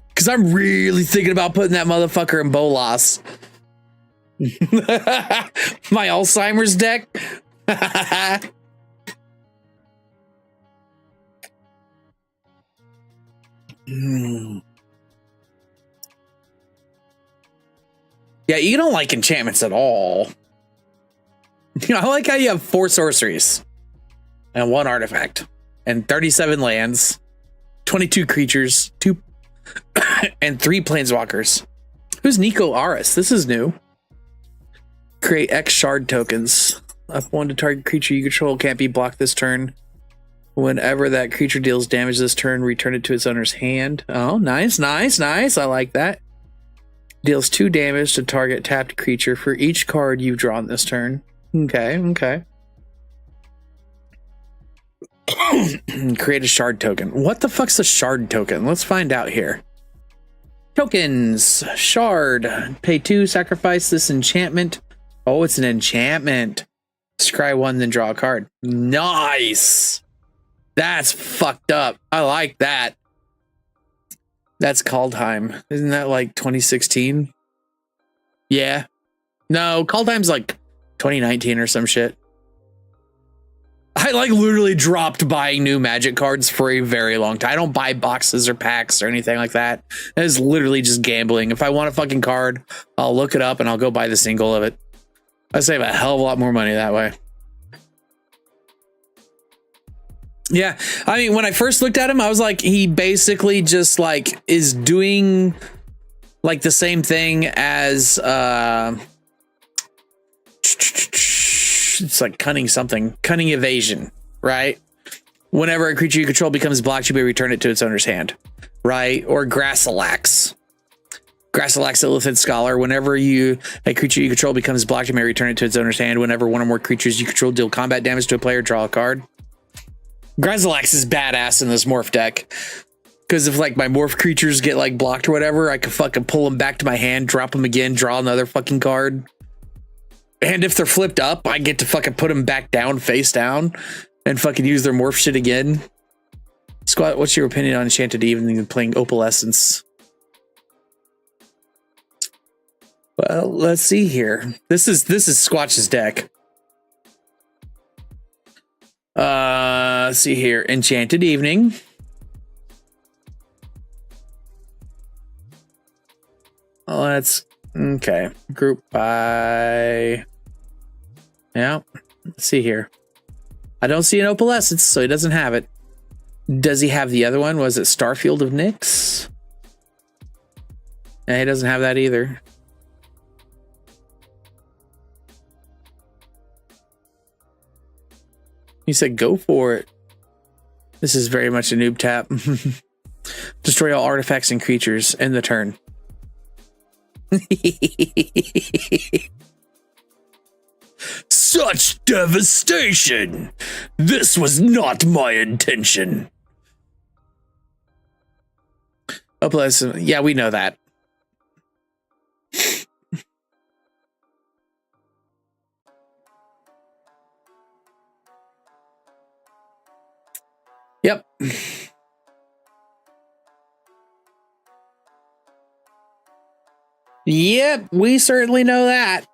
Because I'm really thinking about putting that motherfucker in Bolas. My Alzheimer's deck. Yeah, you don't like enchantments at all. You know, I like how you have 4 sorceries and 1 artifact and 37 lands, 22 creatures, 2 and 3 planeswalkers. Who's Nico Aris? This is new. Create X shard tokens. Up 1 to target creature you control can't be blocked this turn. Whenever that creature deals damage this turn, return it to its owner's hand. Oh, nice, nice, nice. I like that. Deals 2 damage to target tapped creature for each card you've drawn this turn. Okay, okay. Create a shard token. What the fuck's a shard token? Let's find out here. Tokens. Shard. Pay 2, sacrifice this enchantment. Oh, it's an enchantment. Scry 1, then draw a card. Nice. That's fucked up. I like that. That's Kaldheim. Isn't that like 2016? Yeah. No, Kaldheim's like 2019 or some shit. I like literally dropped buying new Magic cards for a very long time. I don't buy boxes or packs or anything like that. That is literally just gambling. If I want a fucking card, I'll look it up and I'll go buy the single of it. I save a hell of a lot more money that way. Yeah, I mean, when I first looked at him, I was like, he basically just like is doing like the same thing as it's like cunning evasion, right? Whenever a creature you control becomes blocked, you may return it to its owner's hand, right? Or Grassalax. Grassalax, Illithid Scholar. Whenever a creature you control becomes blocked, you may return it to its owner's hand. Whenever one or more creatures you control deal combat damage to a player, draw a card. Grassalax is badass in this morph deck. Because if like my morph creatures get like blocked or whatever, I can fucking pull them back to my hand, drop them again, draw another fucking card. And if they're flipped up, I get to fucking put them back down, face down, and fucking use their morph shit again. Squat, what's your opinion on Enchanted Evening and playing Opalescence? Well, let's see here. This is Squatch's deck. Let's see here. Enchanted Evening. Let's okay. Group by. Yeah. Let's see here. I don't see an Opalescence, so he doesn't have it. Does he have the other one? Was it Starfield of Nyx? Yeah, he doesn't have that either. He said, go for it. This is very much a noob tap. Destroy all artifacts and creatures in the turn. Such devastation! This was not my intention. Opalescence, yeah, we know that. Yep. Yep, we certainly know that.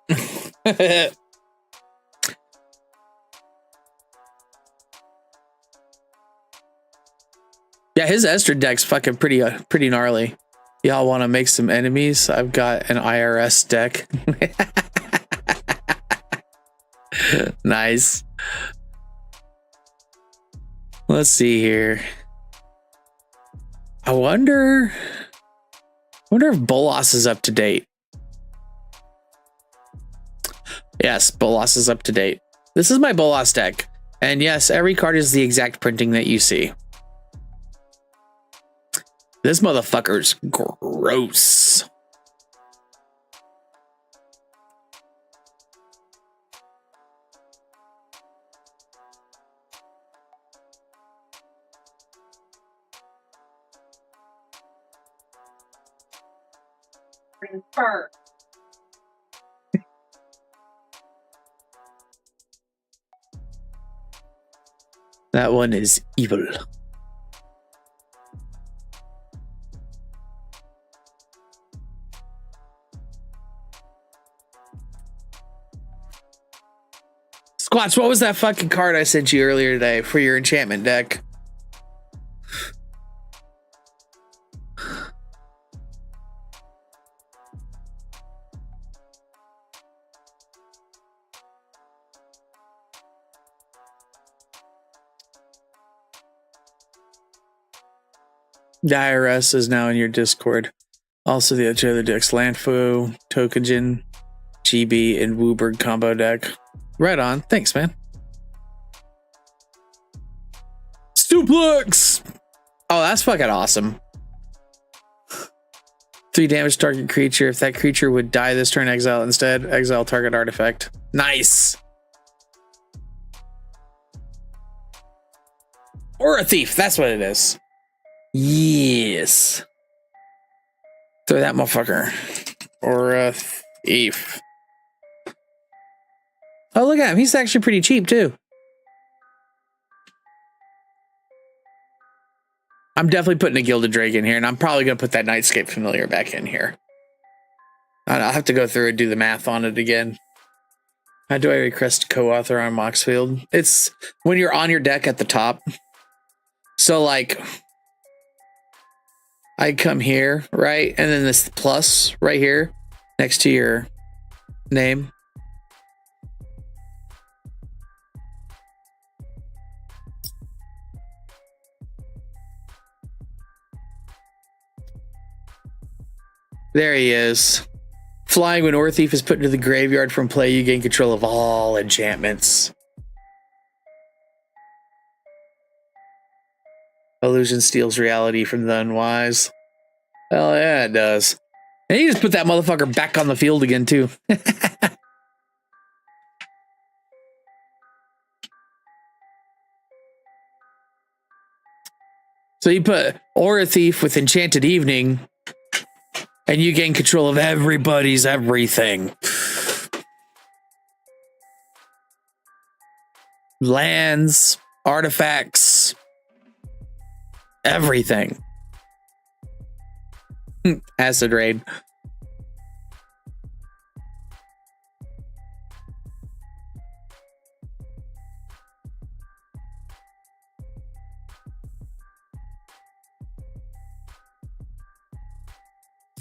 Yeah, his Esther deck's fucking pretty gnarly. Y'all want to make some enemies? I've got an IRS deck. Nice. Let's see here. I wonder if Bolas is up to date. Yes, Bolas is up to date. This is my Bolas deck. And yes, every card is the exact printing that you see. This motherfucker's gross. Fur. That one is evil. Squatch, what was that fucking card I sent you earlier today for your enchantment deck? The IRS is now in your Discord. Also, the other decks: Landfu, Tokajin, GB, and Wooburg combo deck. Right on. Thanks, man. Suplex! Oh, that's fucking awesome. 3 damage target creature. If that creature would die this turn, exile instead. Exile target artifact. Nice. Or a thief. That's what it is. Yes. Throw that motherfucker. Or a thief. Oh, look at him. He's actually pretty cheap, too. I'm definitely putting a Gilded Drake in here, and I'm probably going to put that Nightscape Familiar back in here. I'll have to go through and do the math on it again. How do I request co-author on Moxfield? It's when you're on your deck at the top. So, like, I come here, right? And then this plus right here next to your name. There he is. Flying when Ore Thief is put into the graveyard from play, you gain control of all enchantments. Illusion steals reality from the unwise. Hell yeah, it does. And you just put that motherfucker back on the field again, too. So you put Aura Thief with Enchanted Evening, and you gain control of everybody's everything. Lands, artifacts, everything. Acid Raid.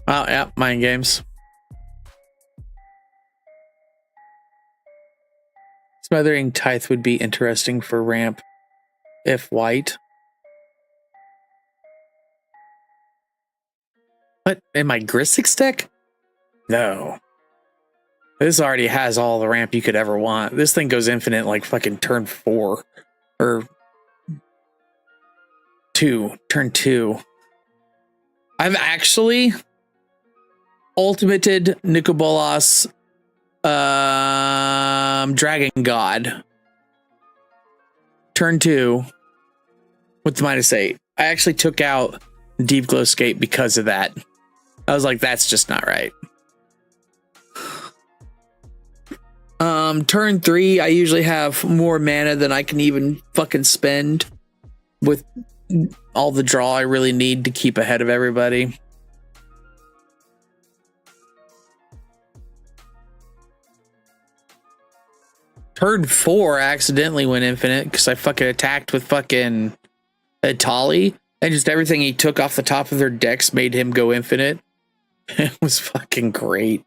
Oh, yeah, mind games. Smothering Tithe would be interesting for ramp if white. What? In my Grissix deck? No. This already has all the ramp you could ever want. This thing goes infinite like fucking turn 4. Or 2. Turn 2. I've actually ultimated Nicobolas Dragon God. Turn 2 with the -8. I actually took out Deep Glow Scape because of that. I was like, that's just not right. Turn 3, I usually have more mana than I can even fucking spend with all the draw I really need to keep ahead of everybody. Turn 4 I accidentally went infinite because I fucking attacked with fucking Atali, and just everything he took off the top of their decks made him go infinite. It was fucking great.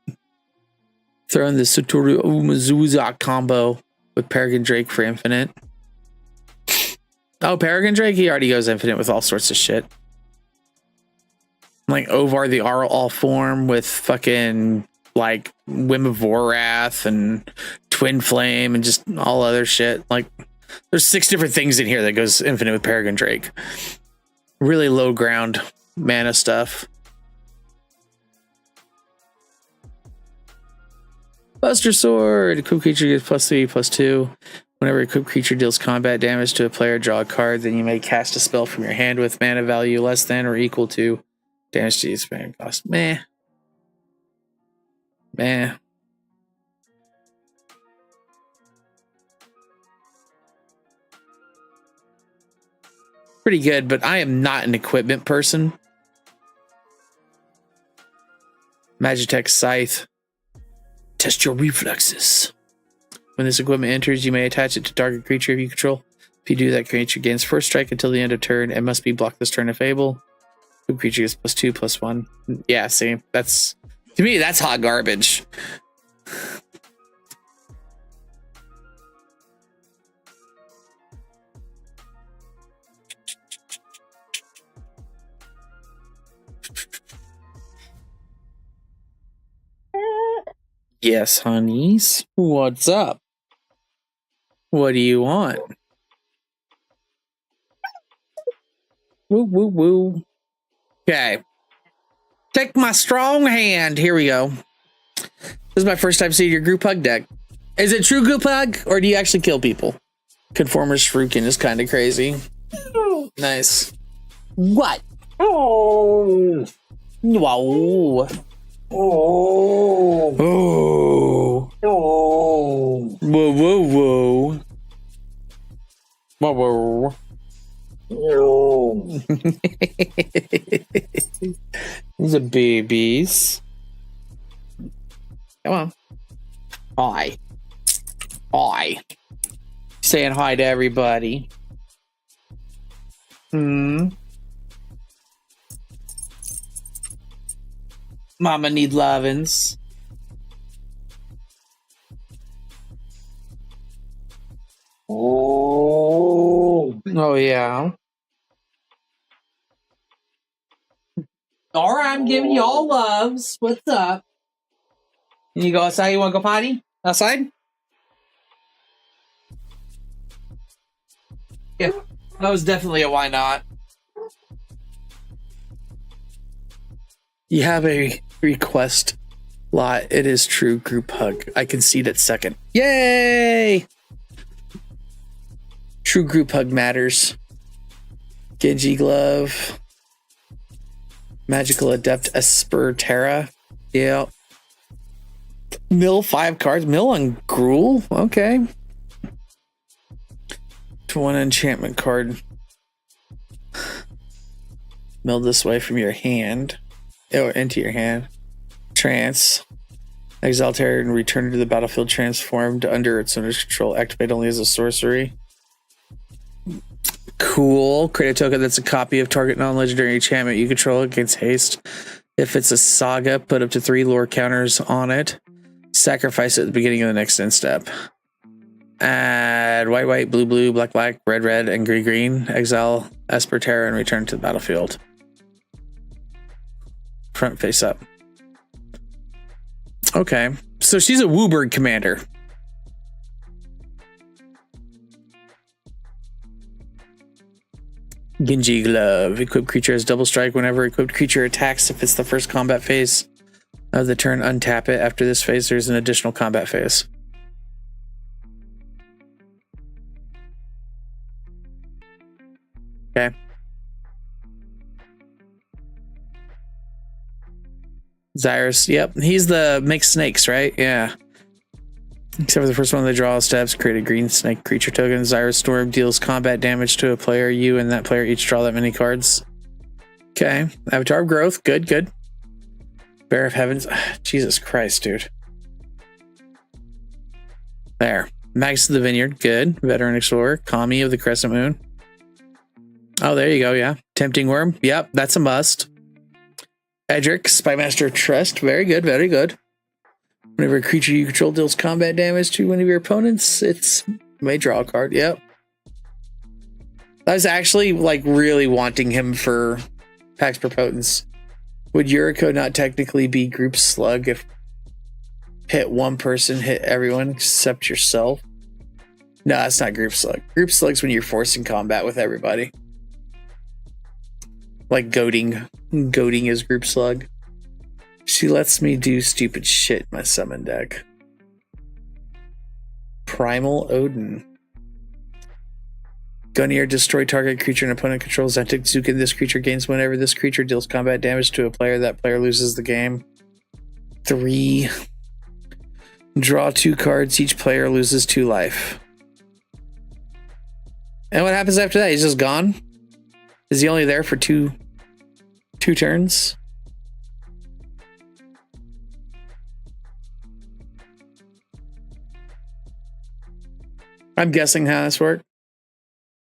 Throwing the Satoru Umezuza combo with Peregrine Drake for infinite. Oh, Peregrine Drake, he already goes infinite with all sorts of shit. Like Ovar the all form with fucking like Whim of Vorath and Twin Flame and just all other shit. Like there's 6 different things in here that goes infinite with Peregrine Drake. Really low ground mana stuff. Buster Sword. Equipped creature gets +3/+2. Whenever a equipped creature deals combat damage to a player, draw a card. Then you may cast a spell from your hand with mana value less than or equal to damage to its mana cost. Meh. Pretty good, but I am not an equipment person. Magitech Scythe. Test your reflexes. When this equipment enters, you may attach it to target creature if you control. If you do, that creature gains first strike until the end of turn and must be blocked this turn if able. The creature gets +2/+1. Yeah, see, that's to me that's hot garbage. Yes, honeys. What's up? What do you want? Woo, woo, woo. Okay. Take my strong hand. Here we go. This is my first time seeing your group hug deck. Is it true group hug, or do you actually kill people? Conformist Shuriken is kind of crazy. Nice. What? Oh. Wow. Oh. Oh. Oh. Whoa, whoa, whoa. Whoa, whoa. Oh. These are babies. Come on. Hi. Hi. Saying hi to everybody. Mama need lovin's. Oh. Oh, yeah. All right, I'm giving you all loves. What's up? You go outside? You want to go potty? Outside? Yeah, that was definitely a why not. You have a request lot. It is true. Group hug. I concede at second. Yay! True group hug matters. Genji glove. Magical adept Esper Terra. Yeah. Mill 5 cards. Mill on Gruul. Okay. To 1 enchantment card. Mill this way from your hand. Or into your hand. Trance. Exile Terror and return to the battlefield transformed under its owner's control. Activate only as a sorcery. Cool. Create a token that's a copy of target non-legendary enchantment you control against haste. If it's a saga, put up to 3 lore counters on it. Sacrifice it at the beginning of the next end step. Add white, white, blue, blue, black, black, red, red, and green, green. Exile Esper Terra and return to the battlefield. Front face up. Okay. So she's a Wooburg commander. Genji glove. Equipped creature has double strike whenever equipped creature attacks. If it's the first combat phase of the turn, untap it. After this phase, there's an additional combat phase. Okay. Zyrus. Yep. He's the make snakes, right? Yeah. Except for the first one, they draw steps, create a green snake creature token. Zyrus Storm deals combat damage to a player. You and that player each draw that many cards. Okay. Avatar of Growth. Good, good. Bear of Heavens. Jesus Christ, dude. There. Magus of the Vineyard. Good. Veteran Explorer. Kami of the Crescent Moon. Oh, there you go. Yeah. Tempting Worm. Yep. That's a must. Edric. Spymaster of Trust. Very good. Very good. Whenever a creature you control deals combat damage to one of your opponents, it's may draw a card. Yep. I was actually like really wanting him for Pax Prepotence. Would Yuriko not technically be Group Slug if hit one person, hit everyone except yourself? No, it's not Group Slug. Group Slug's when you're forcing combat with everybody. Like goading. Goading is Group Slug. She lets me do stupid shit in my summon deck. Primal Odin. Gunir, destroy target creature an opponent controls. Zentic Zukin. This creature gains whenever this creature deals combat damage to a player. That player loses the game. 3. Draw 2 cards. Each player loses 2 life. And what happens after that? He's just gone? Is he only there for two turns? I'm guessing how this works.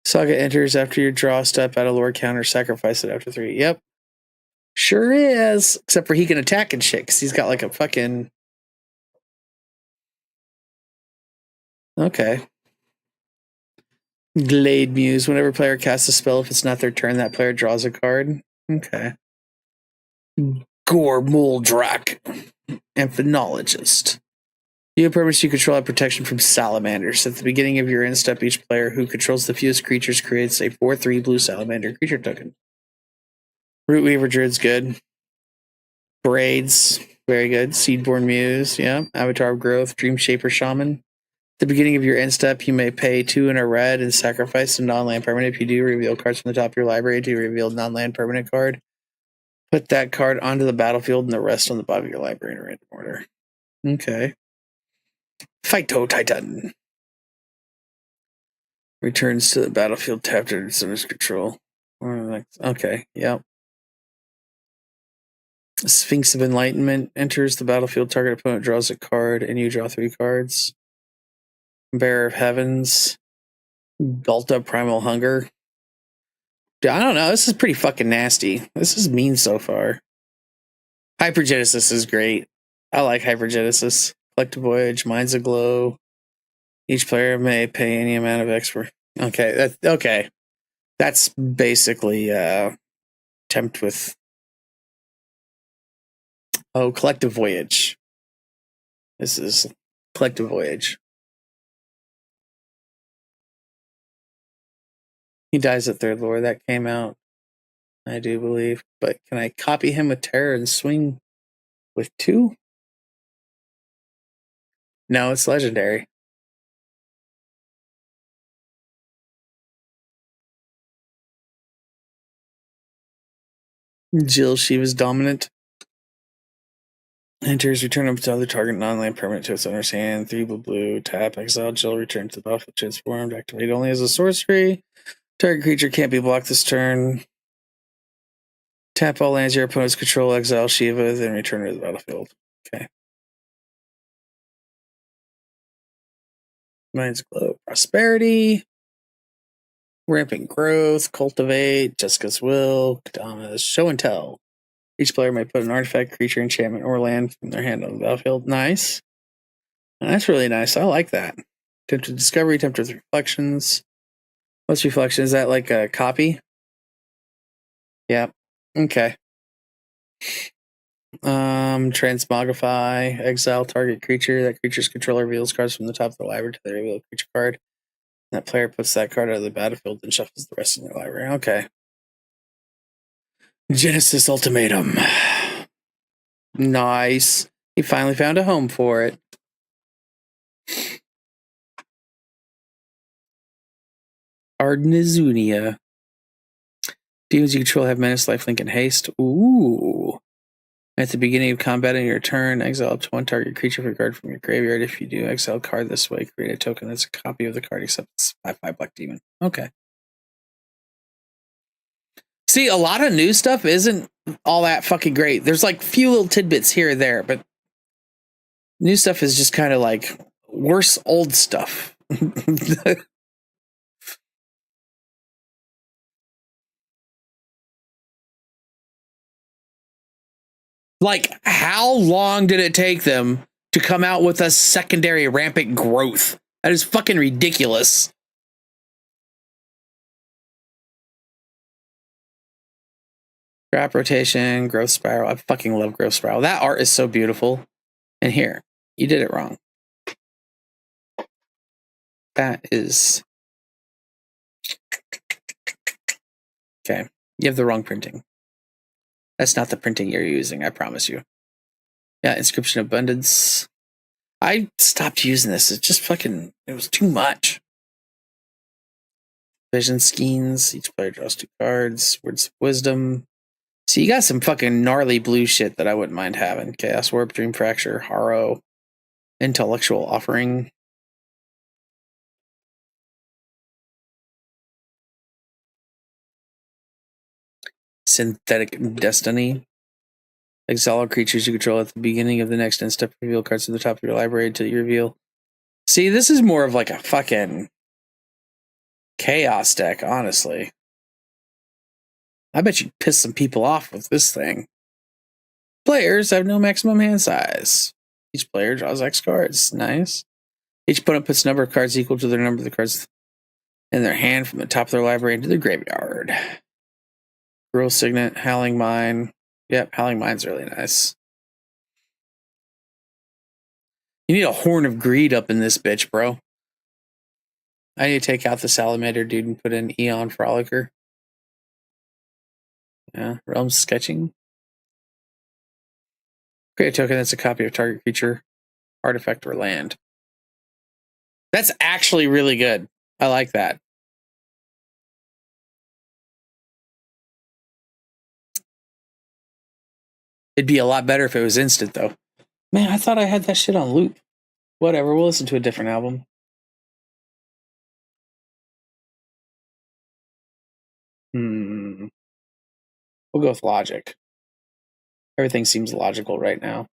Saga enters after your draw step, add a lore counter, sacrifice it after 3. Yep. Sure is. Except for he can attack and shit, because he's got like a fucking... Okay. Glade Muse. Whenever player casts a spell, if it's not their turn, that player draws a card. Okay. Gore Muldrak. Amphenologist. You have permanents you control have protection from salamanders. At the beginning of your end step, each player who controls the fewest creatures creates a 4/3 blue salamander creature token. Rootweaver Druid's good. Braids, very good. Seedborn Muse, yeah. Avatar of Growth, Dream Shaper Shaman. At the beginning of your end step, you may pay 2 and a red and sacrifice a non-land permanent. If you do, reveal cards from the top of your library to reveal non-land permanent card. Put that card onto the battlefield and the rest on the bottom of your library in a random order. Okay. Phyto Titan. Returns to the battlefield tapped under its owner's control. Okay, yep. Sphinx of Enlightenment enters the battlefield. Target opponent draws a card, and you draw 3 cards. Bearer of Heavens. Galta Primal Hunger. I don't know. This is pretty fucking nasty. This is mean so far. Hypergenesis is great. I like Hypergenesis. Collective Voyage, Minds Aglow. Each player may pay any amount of expert. Okay, okay. That's basically tempt with. Oh, Collective Voyage. This is Collective Voyage. He dies at 3rd lore. That came out I do believe. But can I copy him with terror and swing with 2? No, it's legendary. Jill, she was dominant. Enters, return up to other target non-land permanent to its owner's hand. 3 blue, tap, exile, Jill, return to the battlefield, transformed, activate only as a sorcery. Target creature can't be blocked this turn. Tap all lands your opponent's control, exile Shiva, then return to the battlefield. Okay. Mind's Glow, Prosperity. Rampant Growth, Cultivate, Jessica's Will, Kadama's Show and Tell. Each player may put an artifact, creature, enchantment, or land from their hand on the battlefield. Nice. That's really nice. I like that. Tempted Discovery, Tempted Reflections. What's Reflection? Is that like a copy? Yep. Okay. Transmogrify, exile target creature. That creature's controller reveals cards from the top of the library to the revealed creature card. That player puts that card out of the battlefield and shuffles the rest in their library. Okay. Genesis Ultimatum. Nice. He finally found a home for it. Ardnizunia. Demons you control have menace, lifelink, and haste. Ooh. At the beginning of combat in your turn, exile up to 1 target creature for card from your graveyard. If you do, exile a card this way. Create a token that's a copy of the card, except it's 5/5 Black Demon. Okay. See, a lot of new stuff isn't all that fucking great. There's like few little tidbits here and there, but new stuff is just kind of like worse old stuff. Like, how long did it take them to come out with a secondary Rampant Growth? That is fucking ridiculous. Crop Rotation, Growth Spiral. I fucking love Growth Spiral. That art is so beautiful. And here, you did it wrong. That is... Okay, you have the wrong printing. That's not the printing you're using, I promise you. Yeah, Inscription Abundance. I stopped using this. It's just fucking... It was too much. Vision Schemes. Each player draws 2 cards. Words of Wisdom. So you got some fucking gnarly blue shit that I wouldn't mind having. Chaos Warp, Dream Fracture, Harrow, Intellectual Offering. Synthetic Destiny. Exile all creatures you control at the beginning of the next end. Step reveal cards to the top of your library until you reveal. See, this is more of like a fucking chaos deck, honestly. I bet you piss some people off with this thing. Players have no maximum hand size. Each player draws X cards. Nice. Each opponent puts a number of cards equal to their number of the cards in their hand from the top of their library into their graveyard. Gruul Signet, Howling Mine. Yep, Howling Mine's really nice. You need a Horn of Greed up in this bitch, bro. I need to take out the Salamander dude and put in Eon Frolicker. Yeah, Realm Sketching. Create a token that's a copy of target creature, artifact, or land. That's actually really good. I like that. It'd be a lot better if it was instant, though. Man, I thought I had that shit on loop. Whatever, we'll listen to a different album. We'll go with Logic. Everything seems logical right now.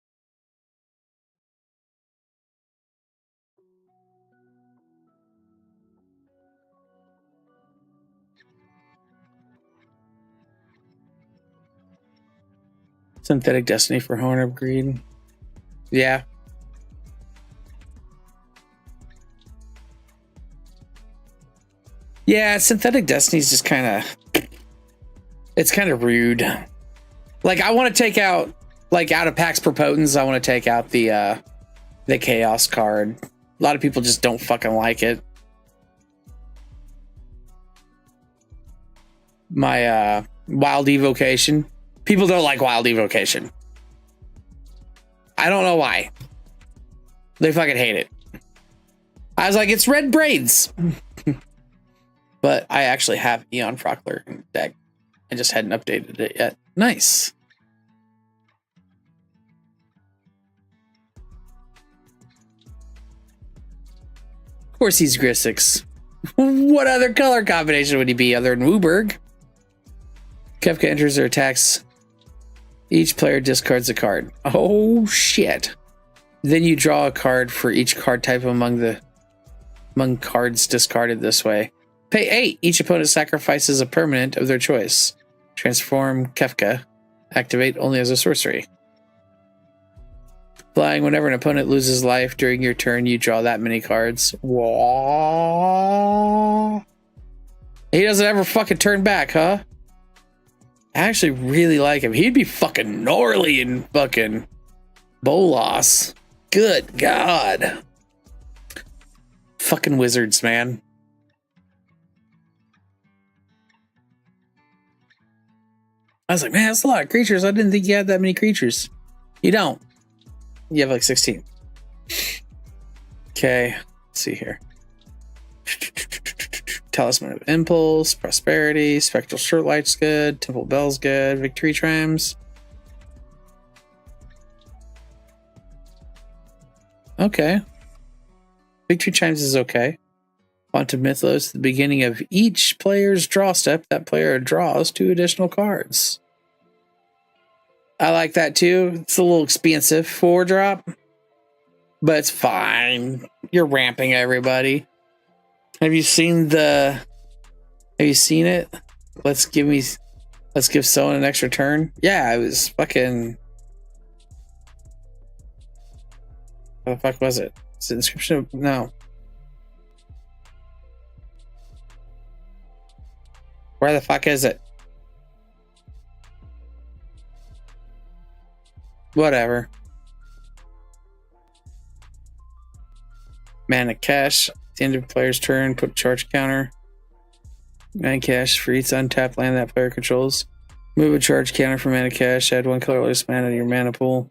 Synthetic Destiny for Horn of Greed. Yeah. Yeah, Synthetic Destiny is just kind of... It's kind of rude. Like, I want to take out... Like, out of Pax Propotens, I want to take out the Chaos card. A lot of people just don't fucking like it. My Wild Evocation. People don't like Wild Evocation. I don't know why. They fucking hate it. I was like, it's red braids. But I actually have Eon Frockler in the deck. I just hadn't updated it yet. Nice. Of course he's Grissix. What other color combination would he be other than Wooburg? Kefka enters or attacks. Each player discards a card. Oh shit. Then you draw a card for each card type among cards discarded this way. Pay 8. Each opponent sacrifices a permanent of their choice. Transform Kefka. Activate only as a sorcery. Flying, whenever an opponent loses life during your turn, you draw that many cards. Whoa. He doesn't ever fucking turn back, huh? I actually really like him. He'd be fucking gnarly in fucking Bolas. Good God. Fucking wizards, man. I was like, man, that's a lot of creatures. I didn't think you had that many creatures. You don't. You have like 16. Okay, let's see here. Talisman of Impulse, Prosperity, Spectral Shirtlight's good, Temple Bell's good, Victory Chimes. Okay. Victory Chimes is okay. Quantum Mythos, at the beginning of each player's draw step, that player draws 2 additional cards. I like that too. It's a little expensive, 4-drop, but it's fine. You're ramping everybody. Have you seen it? Let's give someone an extra turn. Yeah, it was fucking. What the fuck was it? Is it Inscription of no? Where the fuck is it? Whatever. Mana cash. At the end of the player's turn, put charge counter. Mana cash for each untapped land that player controls. Move a charge counter for mana cash. Add 1 colorless mana to your mana pool.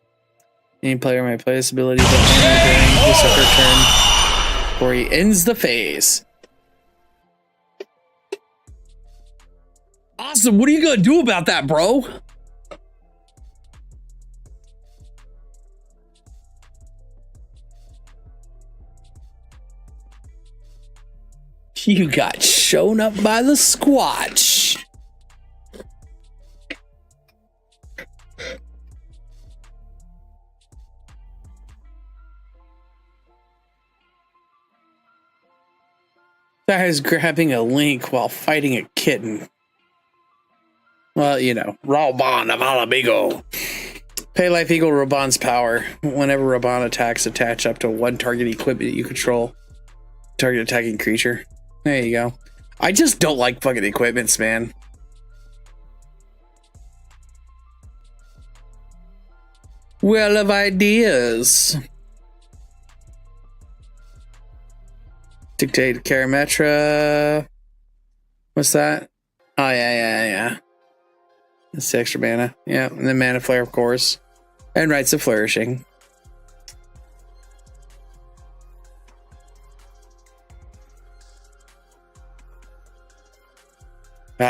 Any player may play this ability during this upper turn before he ends the phase. Awesome. What are you gonna do about that, bro? You got shown up by the Squatch. That is grabbing a link while fighting a kitten. Well, you know, Raban of Alabigo. Pay life equal Raban's power. Whenever Raban attacks, attach up to 1 target equipment you control. Target attacking creature. There you go. I just don't like fucking equipments, man. Well of ideas. Dictate Karametra. What's that? Oh, yeah. It's extra mana. Yeah, and then Mana Flare, of course. And Rites of Flourishing.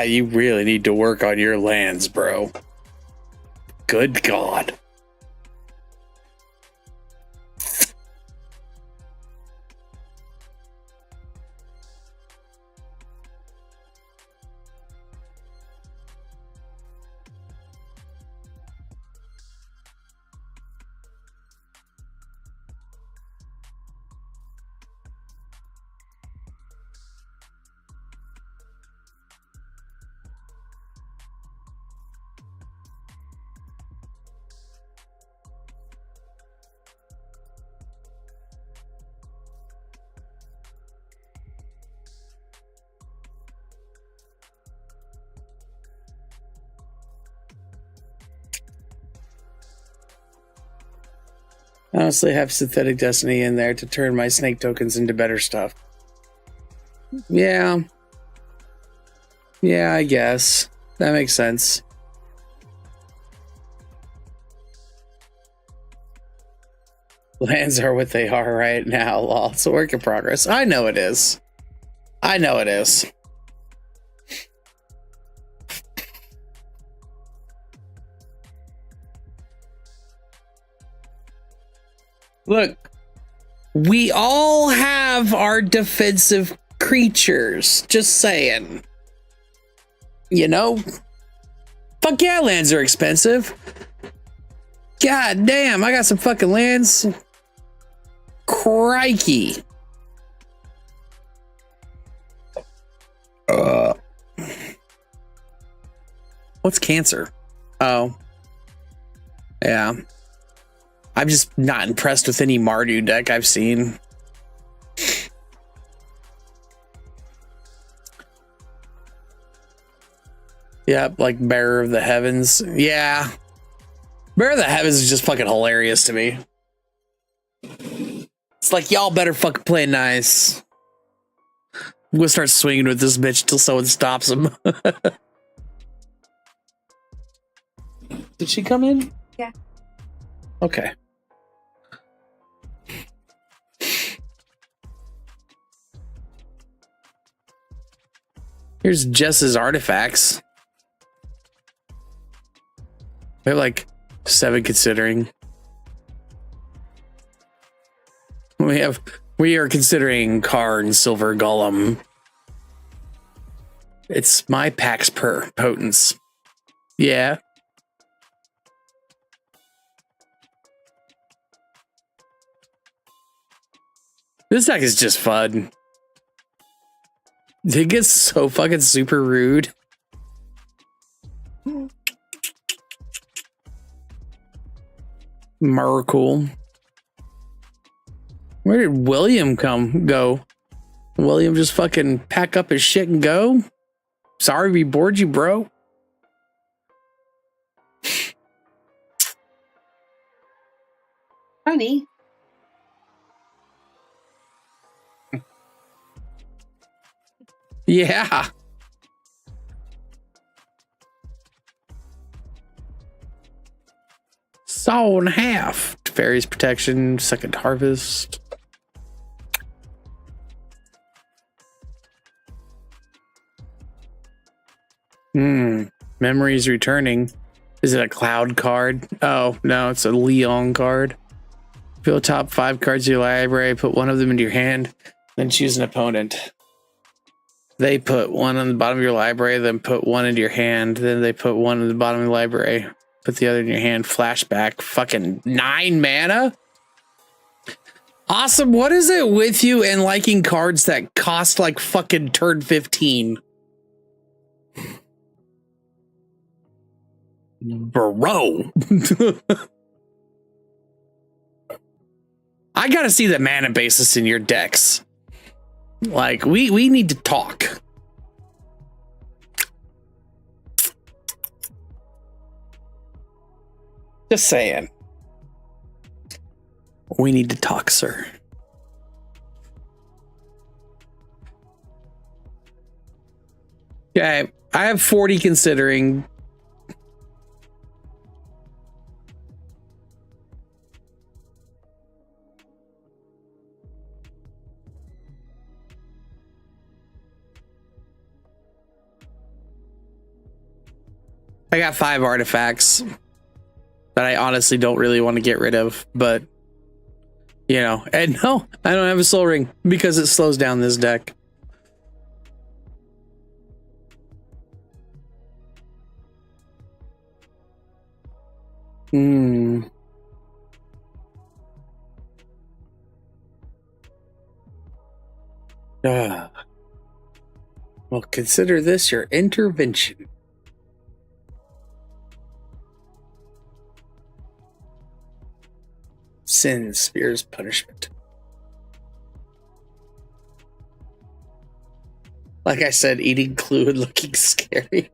You really need to work on your lands, bro. Good God. I honestly have Synthetic Destiny in there to turn my snake tokens into better stuff. Yeah. Yeah, I guess. That makes sense. Lands are what they are right now. Lol. It's a work in progress. I know it is. I know it is. Look, we all have our defensive creatures. Just saying. You know? Fuck yeah, lands are expensive. God damn, I got some fucking lands. Crikey. What's cancer? Oh. Yeah. I'm just not impressed with any Mardu deck I've seen. Yep, like Bearer of the Heavens. Yeah. Bearer of the Heavens is just fucking hilarious to me. It's like, y'all better fucking play nice. I'm gonna start swinging with this bitch till someone stops him. Did she come in? Yeah. Okay. Here's Jess's artifacts. We have like 7 considering. We are considering Karn Silver Golem. It's my Pax per Potence. Yeah. This deck is just fun. It gets so fucking super rude. Mercool. Where did William go? William just fucking pack up his shit and go? Sorry we bored you, bro. Honey. Yeah. Saw in half. Fairies protection, second harvest. Memories returning. Is it a cloud card? Oh, no, it's a Leon card. Fill top 5 cards of your library, put one of them into your hand, then choose an opponent. They put one on the bottom of your library, then put one into your hand, then they put one in the bottom of the library, put the other in your hand, flashback. Fucking 9 mana? Awesome. What is it with you and liking cards that cost like fucking turn 15? Bro. I gotta see the mana basis in your decks. Like, we need to talk. Just saying. We need to talk, sir. Okay, I have 40 considering. I got 5 artifacts that I honestly don't really want to get rid of, but you know, and no, I don't have a soul ring because it slows down this deck. Well, consider this your intervention. Sin spears punishment. Like I said, eating fluid looking scary.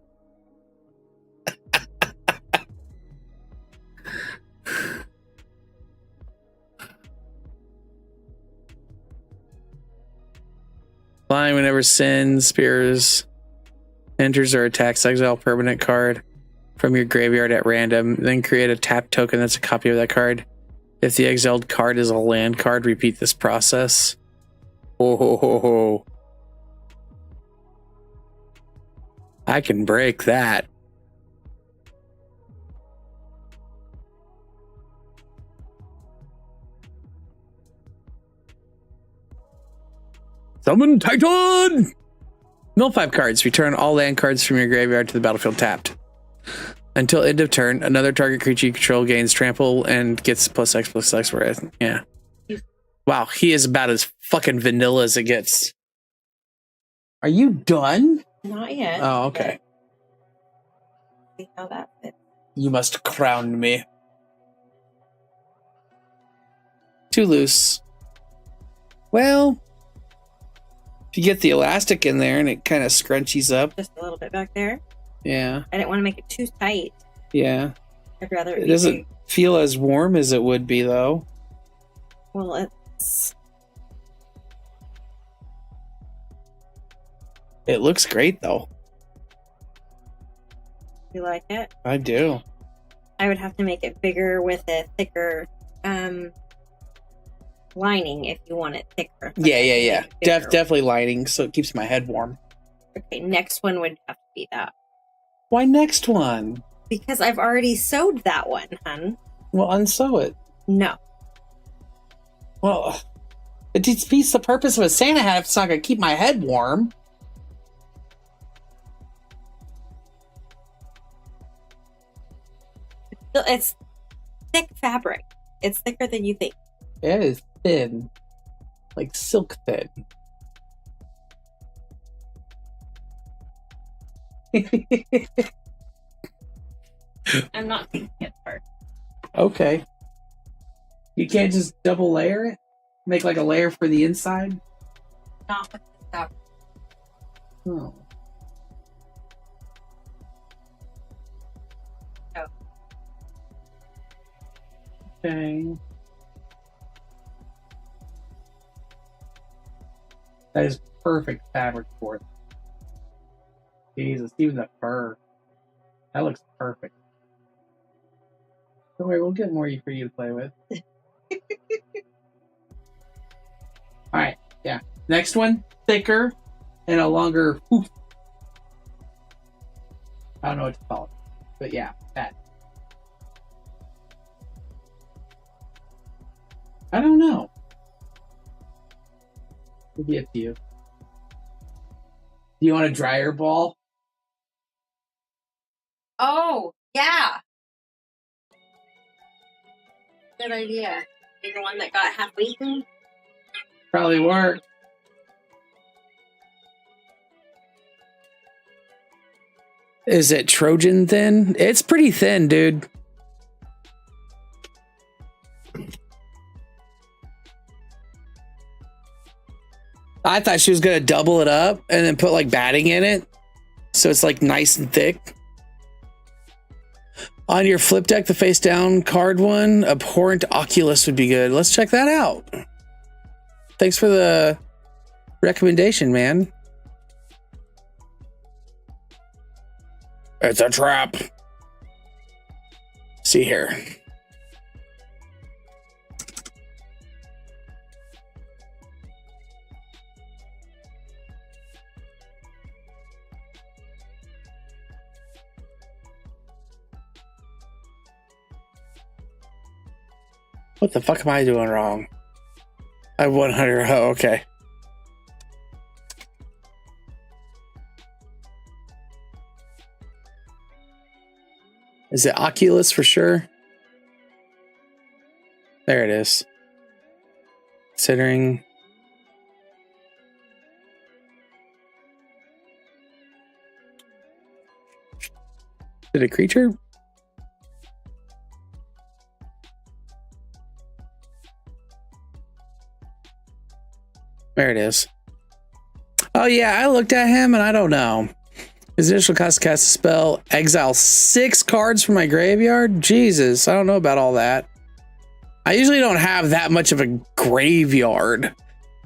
Flying whenever sin spears Enters or attacks, exile permanent card from your graveyard at random, then create a tap token that's a copy of that card. If the exiled card is a land card, repeat this process. Oh, ho, ho, ho. I can break that. Summon Titan! Mill 5 cards. Return all land cards from your graveyard to the battlefield tapped. Until end of turn, another target creature you control gains trample and gets +X/+X. Yeah. Wow, he is about as fucking vanilla as it gets. Are you done? Not yet. Oh, okay. See how that fits. You must crown me. Too loose. Well, if you get the elastic in there and it kind of scrunchies up. Just a little bit back there. Yeah. I didn't want to make it too tight. Yeah. I'd rather It doesn't feel as warm as it would be, though. Well, it's... It looks great, though. You like it? I do. I would have to make it bigger with a thicker lining if you want it thicker. Yeah. Definitely lining, so it keeps my head warm. Okay, next one would have to be that. Why next one? Because I've already sewed that one, hun. Well, unsew it. No. Well, it defeats the purpose of a Santa hat if it's not going to keep my head warm. It's thick fabric. It's thicker than you think. It is thin. Like silk thin. I'm not thinking it first. Okay. You can't just double layer it? Make like a layer for the inside? Not with the fabric. Oh. Oh. Okay. That is perfect fabric for it. Jesus, even the fur. That looks perfect. Don't worry, we'll get more for you to play with. Alright, yeah. Next one, thicker and a longer hoof. I don't know what to call it. But yeah, that. I don't know. It'll be up to you. Do you want a dryer ball? Oh, yeah. Good idea. The one that got half eaten? Probably work. Is it Trojan thin? It's pretty thin, dude. I thought she was going to double it up and then put like batting in it. So it's like nice and thick. On your flip deck, the face down card one, Abhorrent Oculus would be good. Let's check that out. Thanks for the recommendation, man. It's a trap. See here. What the fuck am I doing wrong? I have 100. Oh, okay. Is it Oculus for sure? There it is. Considering. Is it a creature? There it is. Oh yeah, I looked at him and I don't know. His initial cost to cast a spell, exile 6 cards from my graveyard? Jesus, I don't know about all that. I usually don't have that much of a graveyard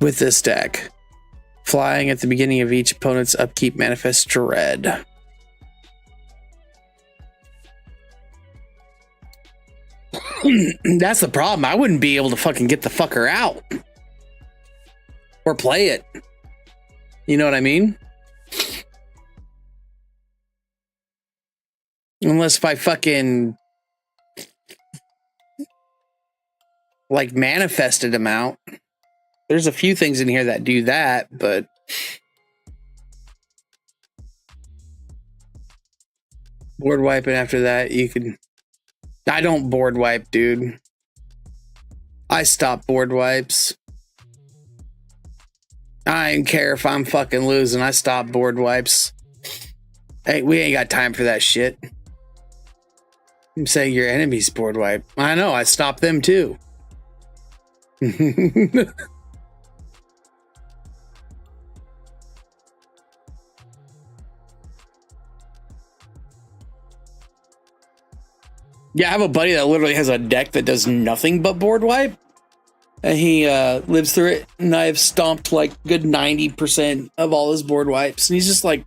with this deck. Flying at the beginning of each opponent's upkeep manifests dread. That's the problem. I wouldn't be able to fucking get the fucker out. Or play it. You know what I mean? Unless if I fucking like manifested him out. There's a few things in here that do that, but board wipe, and after that you can. I don't board wipe, dude. I stop board wipes. I don't care if I'm fucking losing. I stop board wipes. Hey, we ain't got time for that shit. I'm saying your enemy's board wipe. I know, I stop them too. Yeah, I have a buddy that literally has a deck that does nothing but board wipe. And he lives through it. And I've stomped like good 90% of all his board wipes. And he's just like,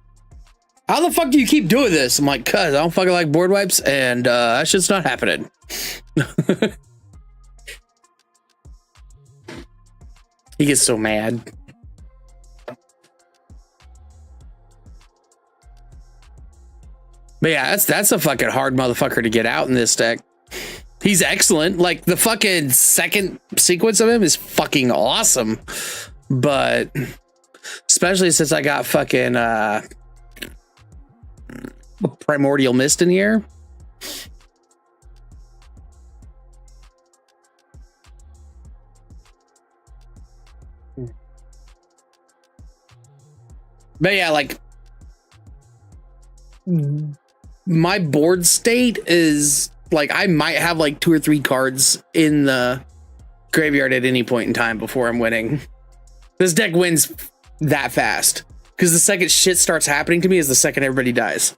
how the fuck do you keep doing this? I'm like, cuz I don't fucking like board wipes. And that shit's not happening. He gets so mad. But yeah, that's a fucking hard motherfucker to get out in this deck. He's excellent. Like the fucking second sequence of him is fucking awesome. But especially since I got fucking Primordial Mist in here. But yeah, like my board state is like I might have like 2 or 3 cards in the graveyard at any point in time before I'm winning. This deck wins that fast because the second shit starts happening to me is the second everybody dies.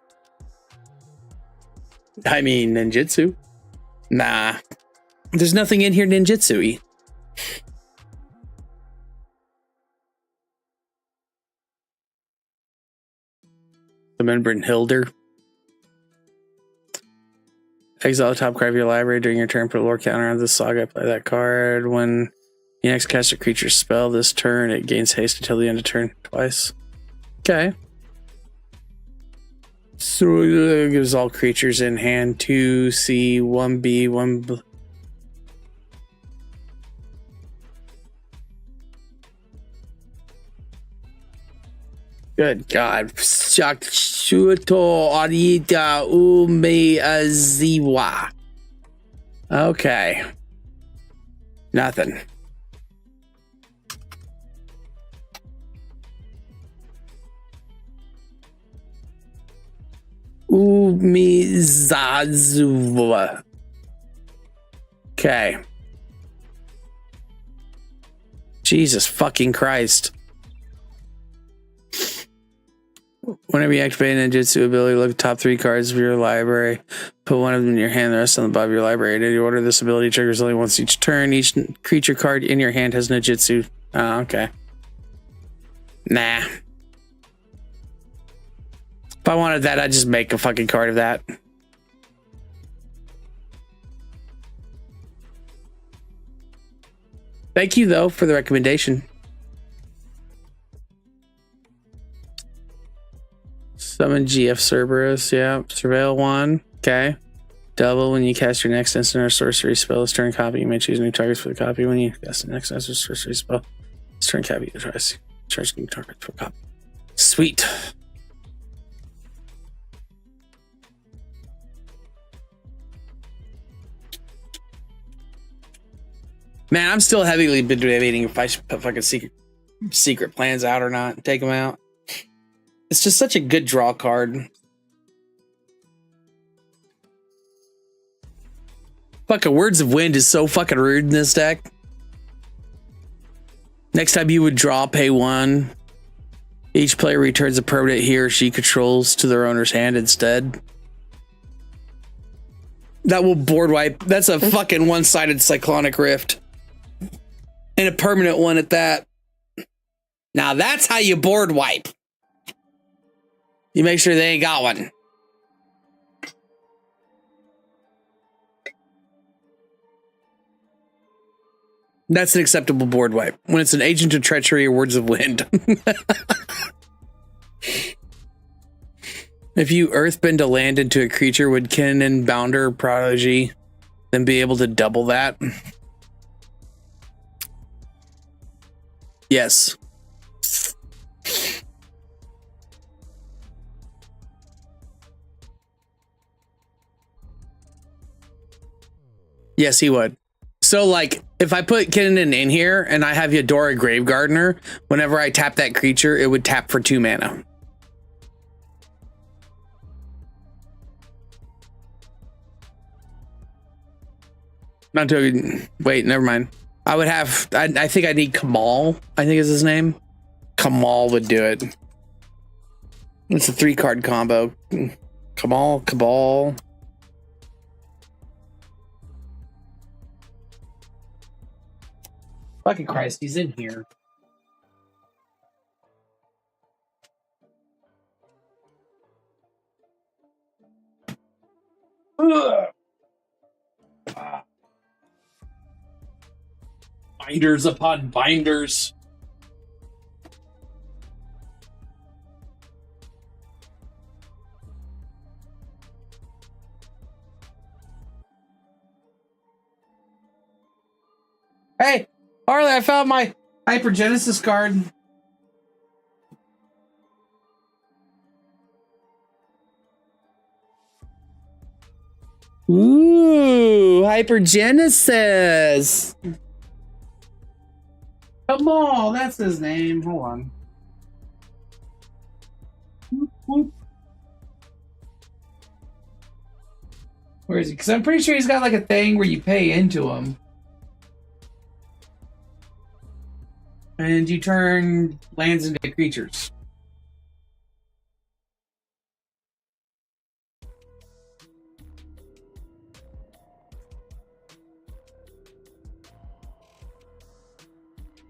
I mean, ninjutsu. Nah, there's nothing in here ninjutsu-y. Remember Hilder. Exile the top card of your library during your turn. Put a lore counter on this saga. Play that card. When you next cast a creature spell this turn, it gains haste until the end of turn twice. Okay. So it gives all creatures in hand 2C, 1B, 1B. Good God. Shakshuto Arita Umeaziwa. Okay. Nothing. Umizazuwa. Okay. Jesus fucking Christ. Whenever you activate a ninjutsu ability, look at the top 3 cards of your library. Put one of them in your hand, the rest on the bottom of your library. In any order, this ability triggers only once each turn. Each creature card in your hand has ninjutsu. Oh, okay. Nah. If I wanted that, I'd just make a fucking card of that. Thank you, though, for the recommendation. Summon GF Cerberus, yeah. Surveil 1, okay. Double when you cast your next instant or sorcery spell this turn copy. You may choose new targets for the copy. When you cast the next instant or sorcery spell this turn copy, you charge new targets for copy. Sweet. Man, I'm still heavily debating if I should put fucking secret plans out or not. Take them out. It's just such a good draw card. Fucking Words of Wind is so fucking rude in this deck. Next time you would draw, pay 1. Each player returns a permanent he or she controls to their owner's hand instead. That will board wipe. That's a fucking one-sided Cyclonic Rift. And a permanent one at that. Now that's how you board wipe. You make sure they ain't got one. That's an acceptable board wipe. When it's an agent of treachery or words of wind. If you earthbend a land into a creature, would Cannon, Bounder, Prodigy then be able to double that? Yes. Yes, he would. So, like, if I put Kinnan in here and I have Eudora Gravegardener, whenever I tap that creature, it would tap for 2 mana. Not to wait, never mind. I would have. I think I need Kamal. I think is his name. Kamal would do it. It's a 3-card combo. Kamal, Cabal. Fucking Christ, he's in here. Ugh. Binders upon binders. Hey, Harley, I found my Hypergenesis card. Ooh, Hypergenesis. Come on, that's his name. Hold on. Where is he? Because I'm pretty sure he's got like a thing where you pay into him. And you turn lands into creatures.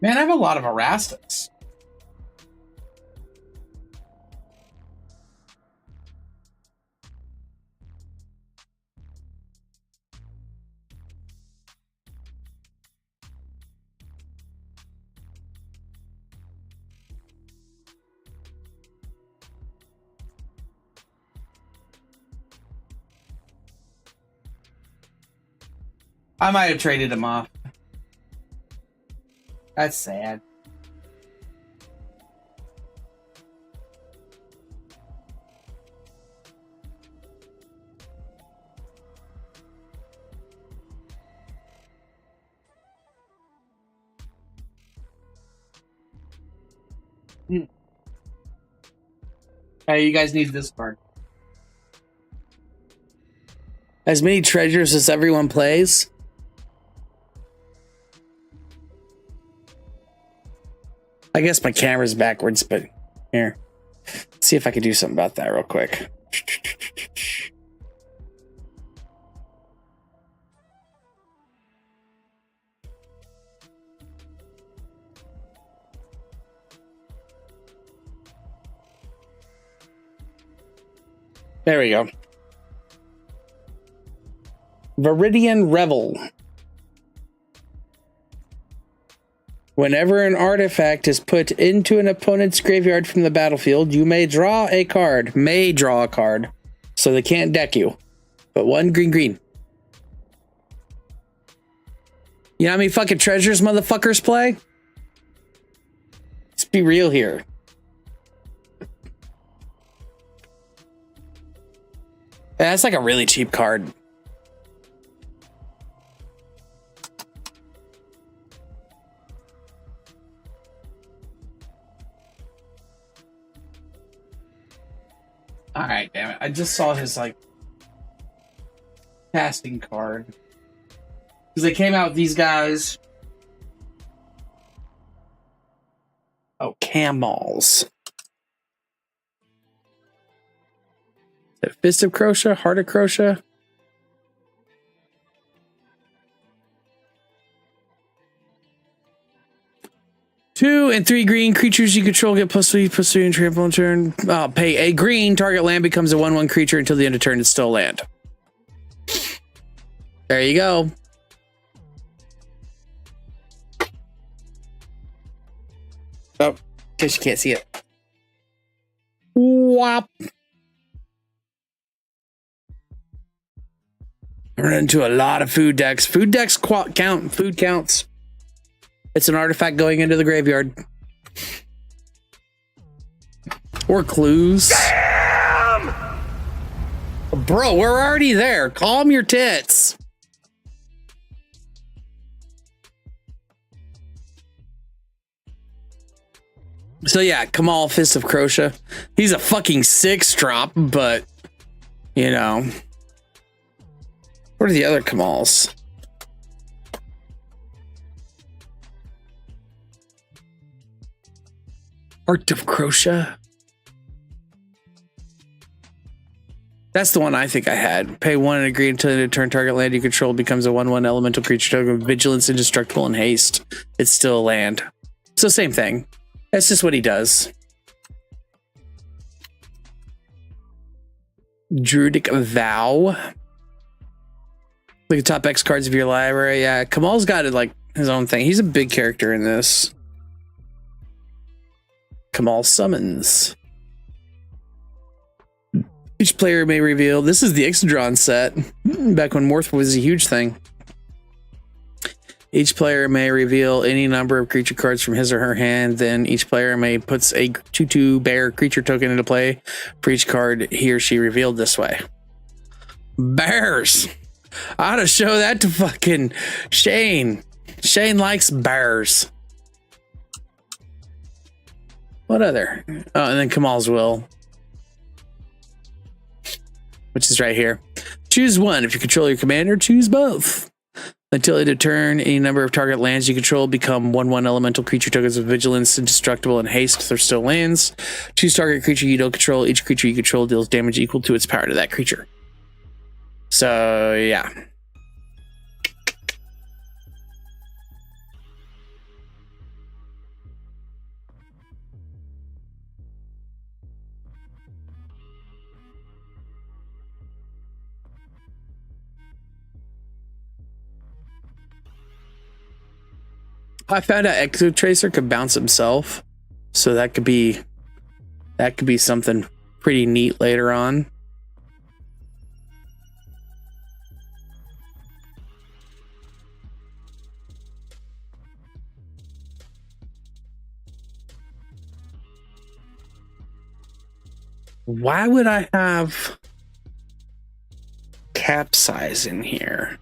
Man, I have a lot of Erastus. I might have traded him off. That's sad. Hey, you guys need this card. As many treasures as everyone plays. I guess my camera's backwards, but here. Let's see if I can do something about that real quick. There we go. Viridian Revel. Whenever an artifact is put into an opponent's graveyard from the battlefield, you may draw a card. May draw a card. So they can't deck you. But 1 green. You know how many fucking treasures motherfuckers play? Let's be real here. That's like a really cheap card. All right, damn it. I just saw his, like, casting card. Because they came out with these guys. Oh, Camels. Is it Fist of Crocia? Heart of Crocia? 2 and 3 green creatures you control get +3/+3 and trample on turn. Pay a green. Target land becomes a 1/1 creature until the end of turn. It's still land. There you go. Oh, in case you can't see it. Whop. I run into a lot of food decks. Food decks count. Food counts. It's an artifact going into the graveyard. Or clues. Damn! Bro, we're already there. Calm your tits. So yeah, Kamal, Fist of Crocia. He's a fucking 6-drop, but you know. What are the other Kamals? Art of Crocia. That's the one I think I had. Pay 1 and agree until the end of turn. Target land you control becomes a 1/1 elemental creature token. Vigilance, indestructible, and haste. It's still a land. So same thing. That's just what he does. Druidic Vow. Look at top X cards of your library. Yeah, Kamal's got it like his own thing. He's a big character in this. Kamal summons. Each player may reveal. This is the Ixodron set. Back when Morph was a huge thing. Each player may reveal any number of creature cards from his or her hand. Then each player may puts a 2/2 bear creature token into play for each card he or she revealed this way. Bears. I ought to show that to fucking Shane. Shane likes bears. What other? Oh, and then Kamal's Will, which is right here. Choose one. If you control your commander, choose both. Until end of turn, any number of target lands you control become 1/1 elemental creature tokens with vigilance, indestructible, and haste. They're still lands. Choose target creature you don't control. Each creature you control deals damage equal to its power to that creature. So, yeah. I found out Exotracer could bounce himself, so that could be something pretty neat later on. Why would I have capsize in here?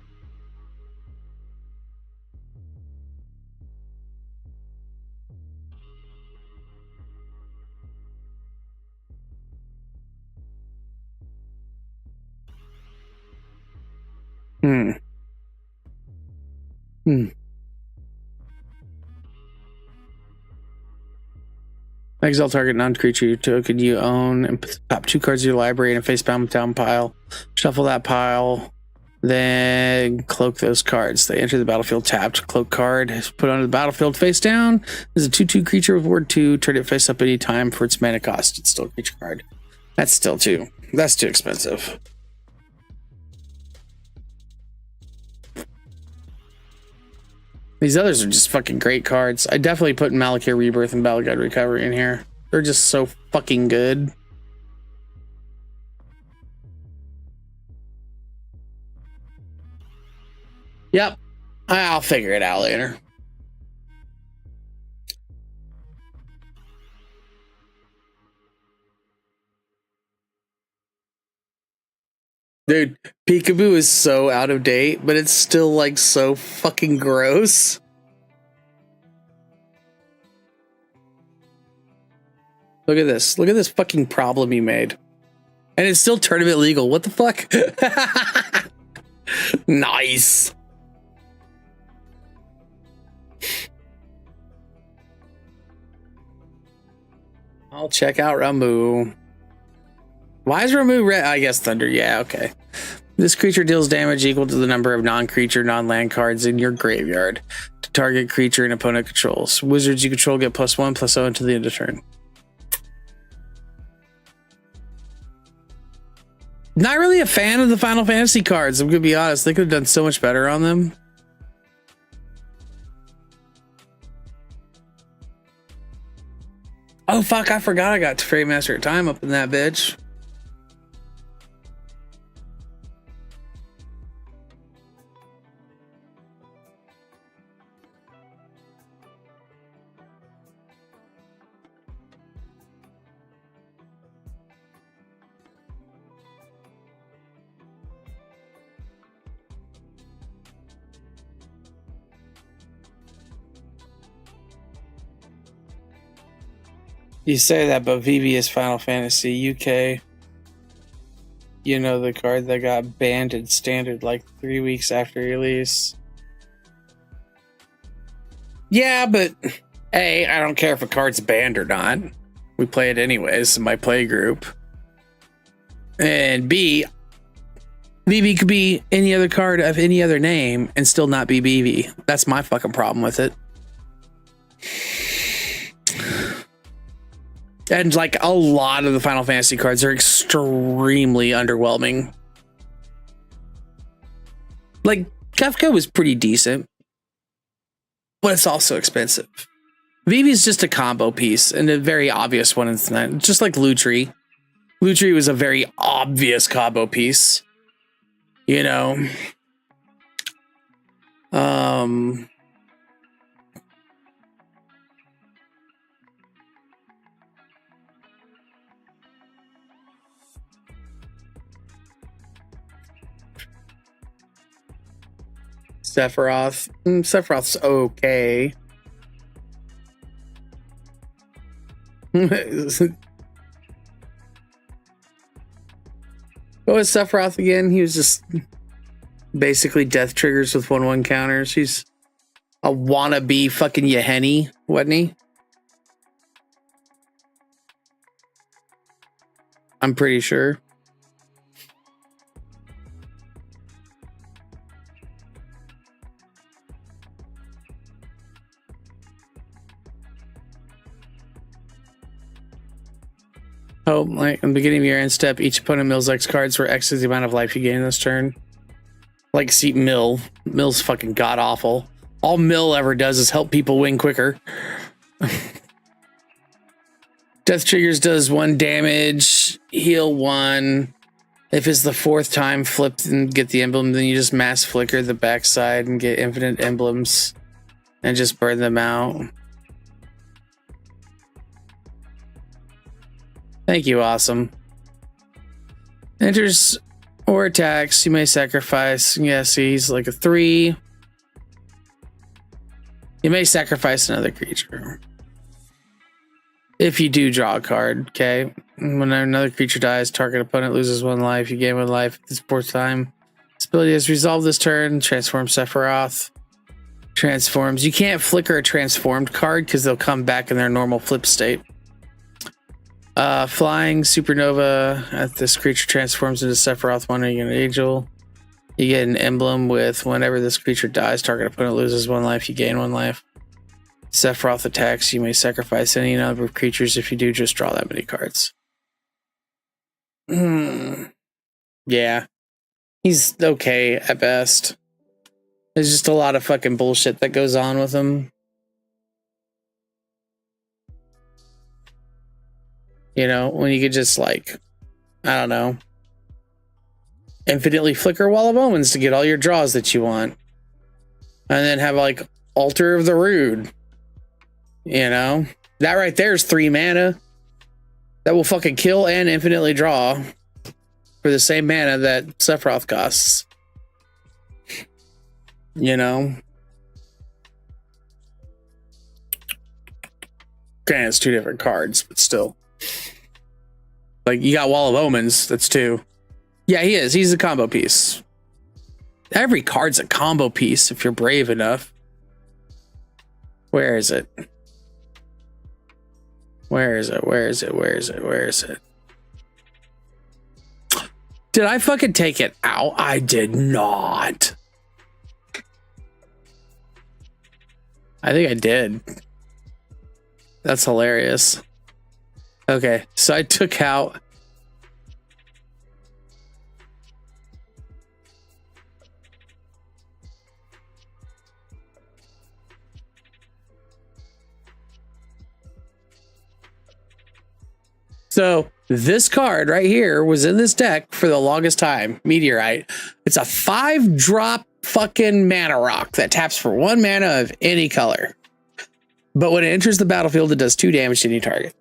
Exile target non-creature token you own and put the top 2 cards of your library in a face-bound down pile. Shuffle that pile, then cloak those cards. They enter the battlefield tapped. Cloak card is put onto the battlefield face down. This is a 2/2 creature with ward 2. Turn it face up any time for its mana cost. It's still a creature card. That's too expensive. These others are just fucking great cards. I definitely put Malakir Rebirth and Battle Guide Recovery in here. They're just so fucking good. Yep. I'll figure it out later. Dude, Peekaboo is so out of date, but it's still like so fucking gross. Look at this. Look at this fucking problem he made. And it's still tournament legal. What the fuck? Nice. I'll check out Ramu. Why is Ramu red? I guess Thunder. Yeah, okay. This creature deals damage equal to the number of non-creature, non-land cards in your graveyard. to target creature and opponent controls. Wizards you control get +1/+0 until the end of turn. Not really a fan of the Final Fantasy cards. I'm gonna be honest. They could have done so much better on them. Oh fuck! I forgot I got Fairy Master of Time up in that bitch. You say that, but VV is Final Fantasy UK. You know, the card that got banned in Standard like 3 weeks after release. Yeah, but A, I don't care if a card's banned or not. We play it anyways in my play group. And B, VV could be any other card of any other name and still not be VV. That's my fucking problem with it. And like a lot of the Final Fantasy cards are extremely underwhelming. Like Kefka was pretty decent, but it's also expensive. Vivi is just a combo piece and a very obvious one. It's not just like Lutri. Lutri was a very obvious combo piece. You know. Sephiroth. Sephiroth's okay. What was Sephiroth again? He was just basically death triggers with 1/1 counters. He's a wannabe fucking Yeheni, wasn't he? I'm pretty sure. Oh, like in the beginning of your end step, each opponent mills X cards where X is the amount of life you gain this turn. Like, see, Mill's fucking god awful. All Mill ever does is help people win quicker. Death triggers does 1 damage, heal 1. If it's the 4th time, flip and get the emblem, then you just mass flicker the backside and get infinite emblems and just burn them out. Thank you, awesome. Enters or attacks, you may sacrifice. Yeah, see, he's like a 3. You may sacrifice another creature. If you do draw a card, okay? When another creature dies, target opponent loses 1 life. You gain 1 life at this 4th time. This ability is resolved this turn. Transform Sephiroth. Transforms. You can't flicker a transformed card because they'll come back in their normal flip state. Flying Supernova. As this creature transforms into Sephiroth, 1 you get an angel. You get an emblem with whenever this creature dies, target opponent loses 1 life. You gain 1 life. Sephiroth attacks. You may sacrifice any number of creatures. If you do, just draw that many cards. Yeah. He's okay at best. There's just a lot of fucking bullshit that goes on with him. You know, when you could just like, I don't know, infinitely flicker Wall of Omens to get all your draws that you want. And then have like Altar of the Rude. You know, that right there is 3 mana that will fucking kill and infinitely draw for the same mana that Sephiroth costs. You know, granted, it's 2 different cards, but still. Like, you got Wall of Omens, that's 2. Yeah, he is. He's a combo piece. Every card's a combo piece if you're brave enough. Where is it? Where is it? Where is it? Where is it? Where is it? Did I fucking take it out? I did not. I think I did. That's hilarious. Okay, so I took out... So this card right here was in this deck for the longest time. Meteorite. It's a 5-drop fucking mana rock that taps for 1 mana of any color. But when it enters the battlefield, it does 2 damage to any target.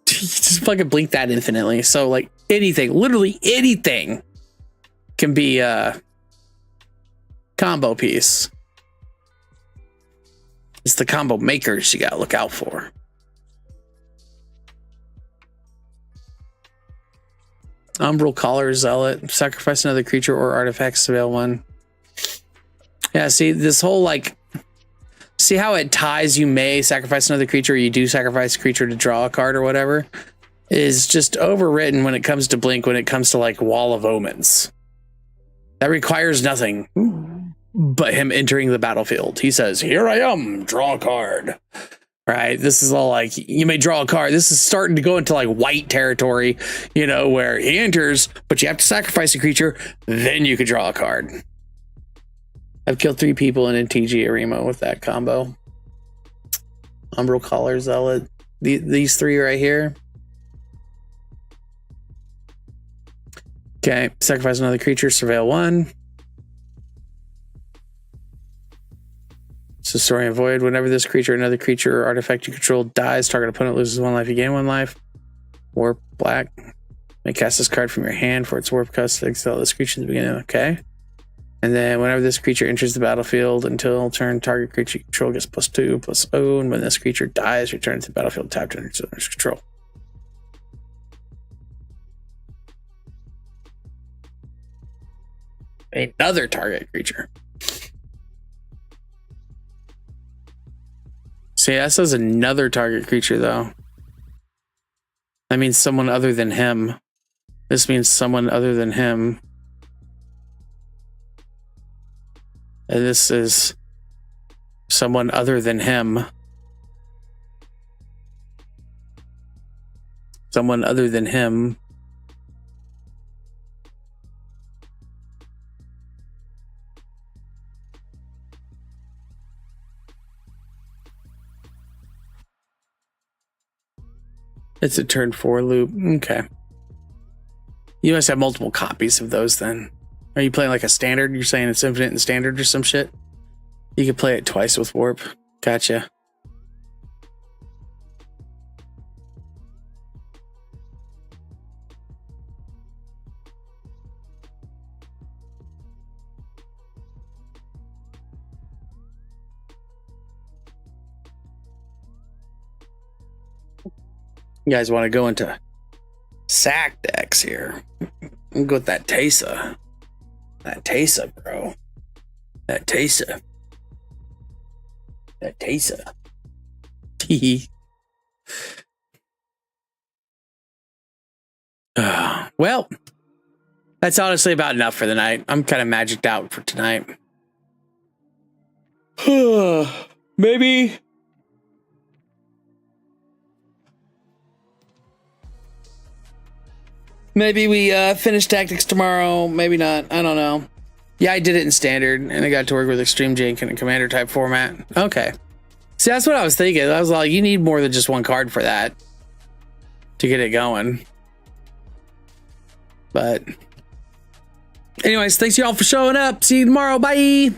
Just fucking blink that infinitely. So like anything, literally anything can be a combo piece. It's the combo makers you gotta look out for. Umbral Collar Zealot. Sacrifice another creature or artifact, surveil 1. Yeah, see, this whole like... See how it ties you may sacrifice another creature, or you do sacrifice a creature to draw a card or whatever? Is just overwritten when it comes to Blink, when it comes to like Wall of Omens. That requires nothing but him entering the battlefield. He says, here I am, draw a card. Right, this is all like, you may draw a card. This is starting to go into like white territory, you know, where he enters, but you have to sacrifice a creature, then you could draw a card. I've killed 3 people in MTG Arima with that combo. Umbral Collar Zealot. These 3 right here. Okay, sacrifice another creature, surveil 1. Historian Void. Whenever this creature, another creature, or artifact you control dies, target opponent loses 1 life, you gain 1 life. Warp Black. May cast this card from your hand for its warp cost to exile this creature at the beginning. Okay. And then whenever this creature enters the battlefield, until turn, target creature you control gets +2/+0. And when this creature dies, return to the battlefield tapped under its owner's control. Another target creature. See, that says another target creature, though. That means someone other than him. This means someone other than him. And this is someone other than him. Someone other than him. It's a turn 4 loop. Okay. You must have multiple copies of those then. Are you playing like a standard? You're saying it's infinite in standard or some shit? You could play it twice with warp. Gotcha. You guys want to go into sack decks here? I'll go with that Tesa. That Tesa, bro. That Tesa. That Tesa. Well, that's honestly about enough for the night. I'm kind of magicked out for tonight. Maybe. Maybe we finish Tactics tomorrow. Maybe not. I don't know. Yeah, I did it in Standard, and I got to work with Extreme Jank in a Commander type format. Okay. See, that's what I was thinking. I was like, you need more than just 1 card for that to get it going. But anyways, thanks y'all for showing up. See you tomorrow. Bye.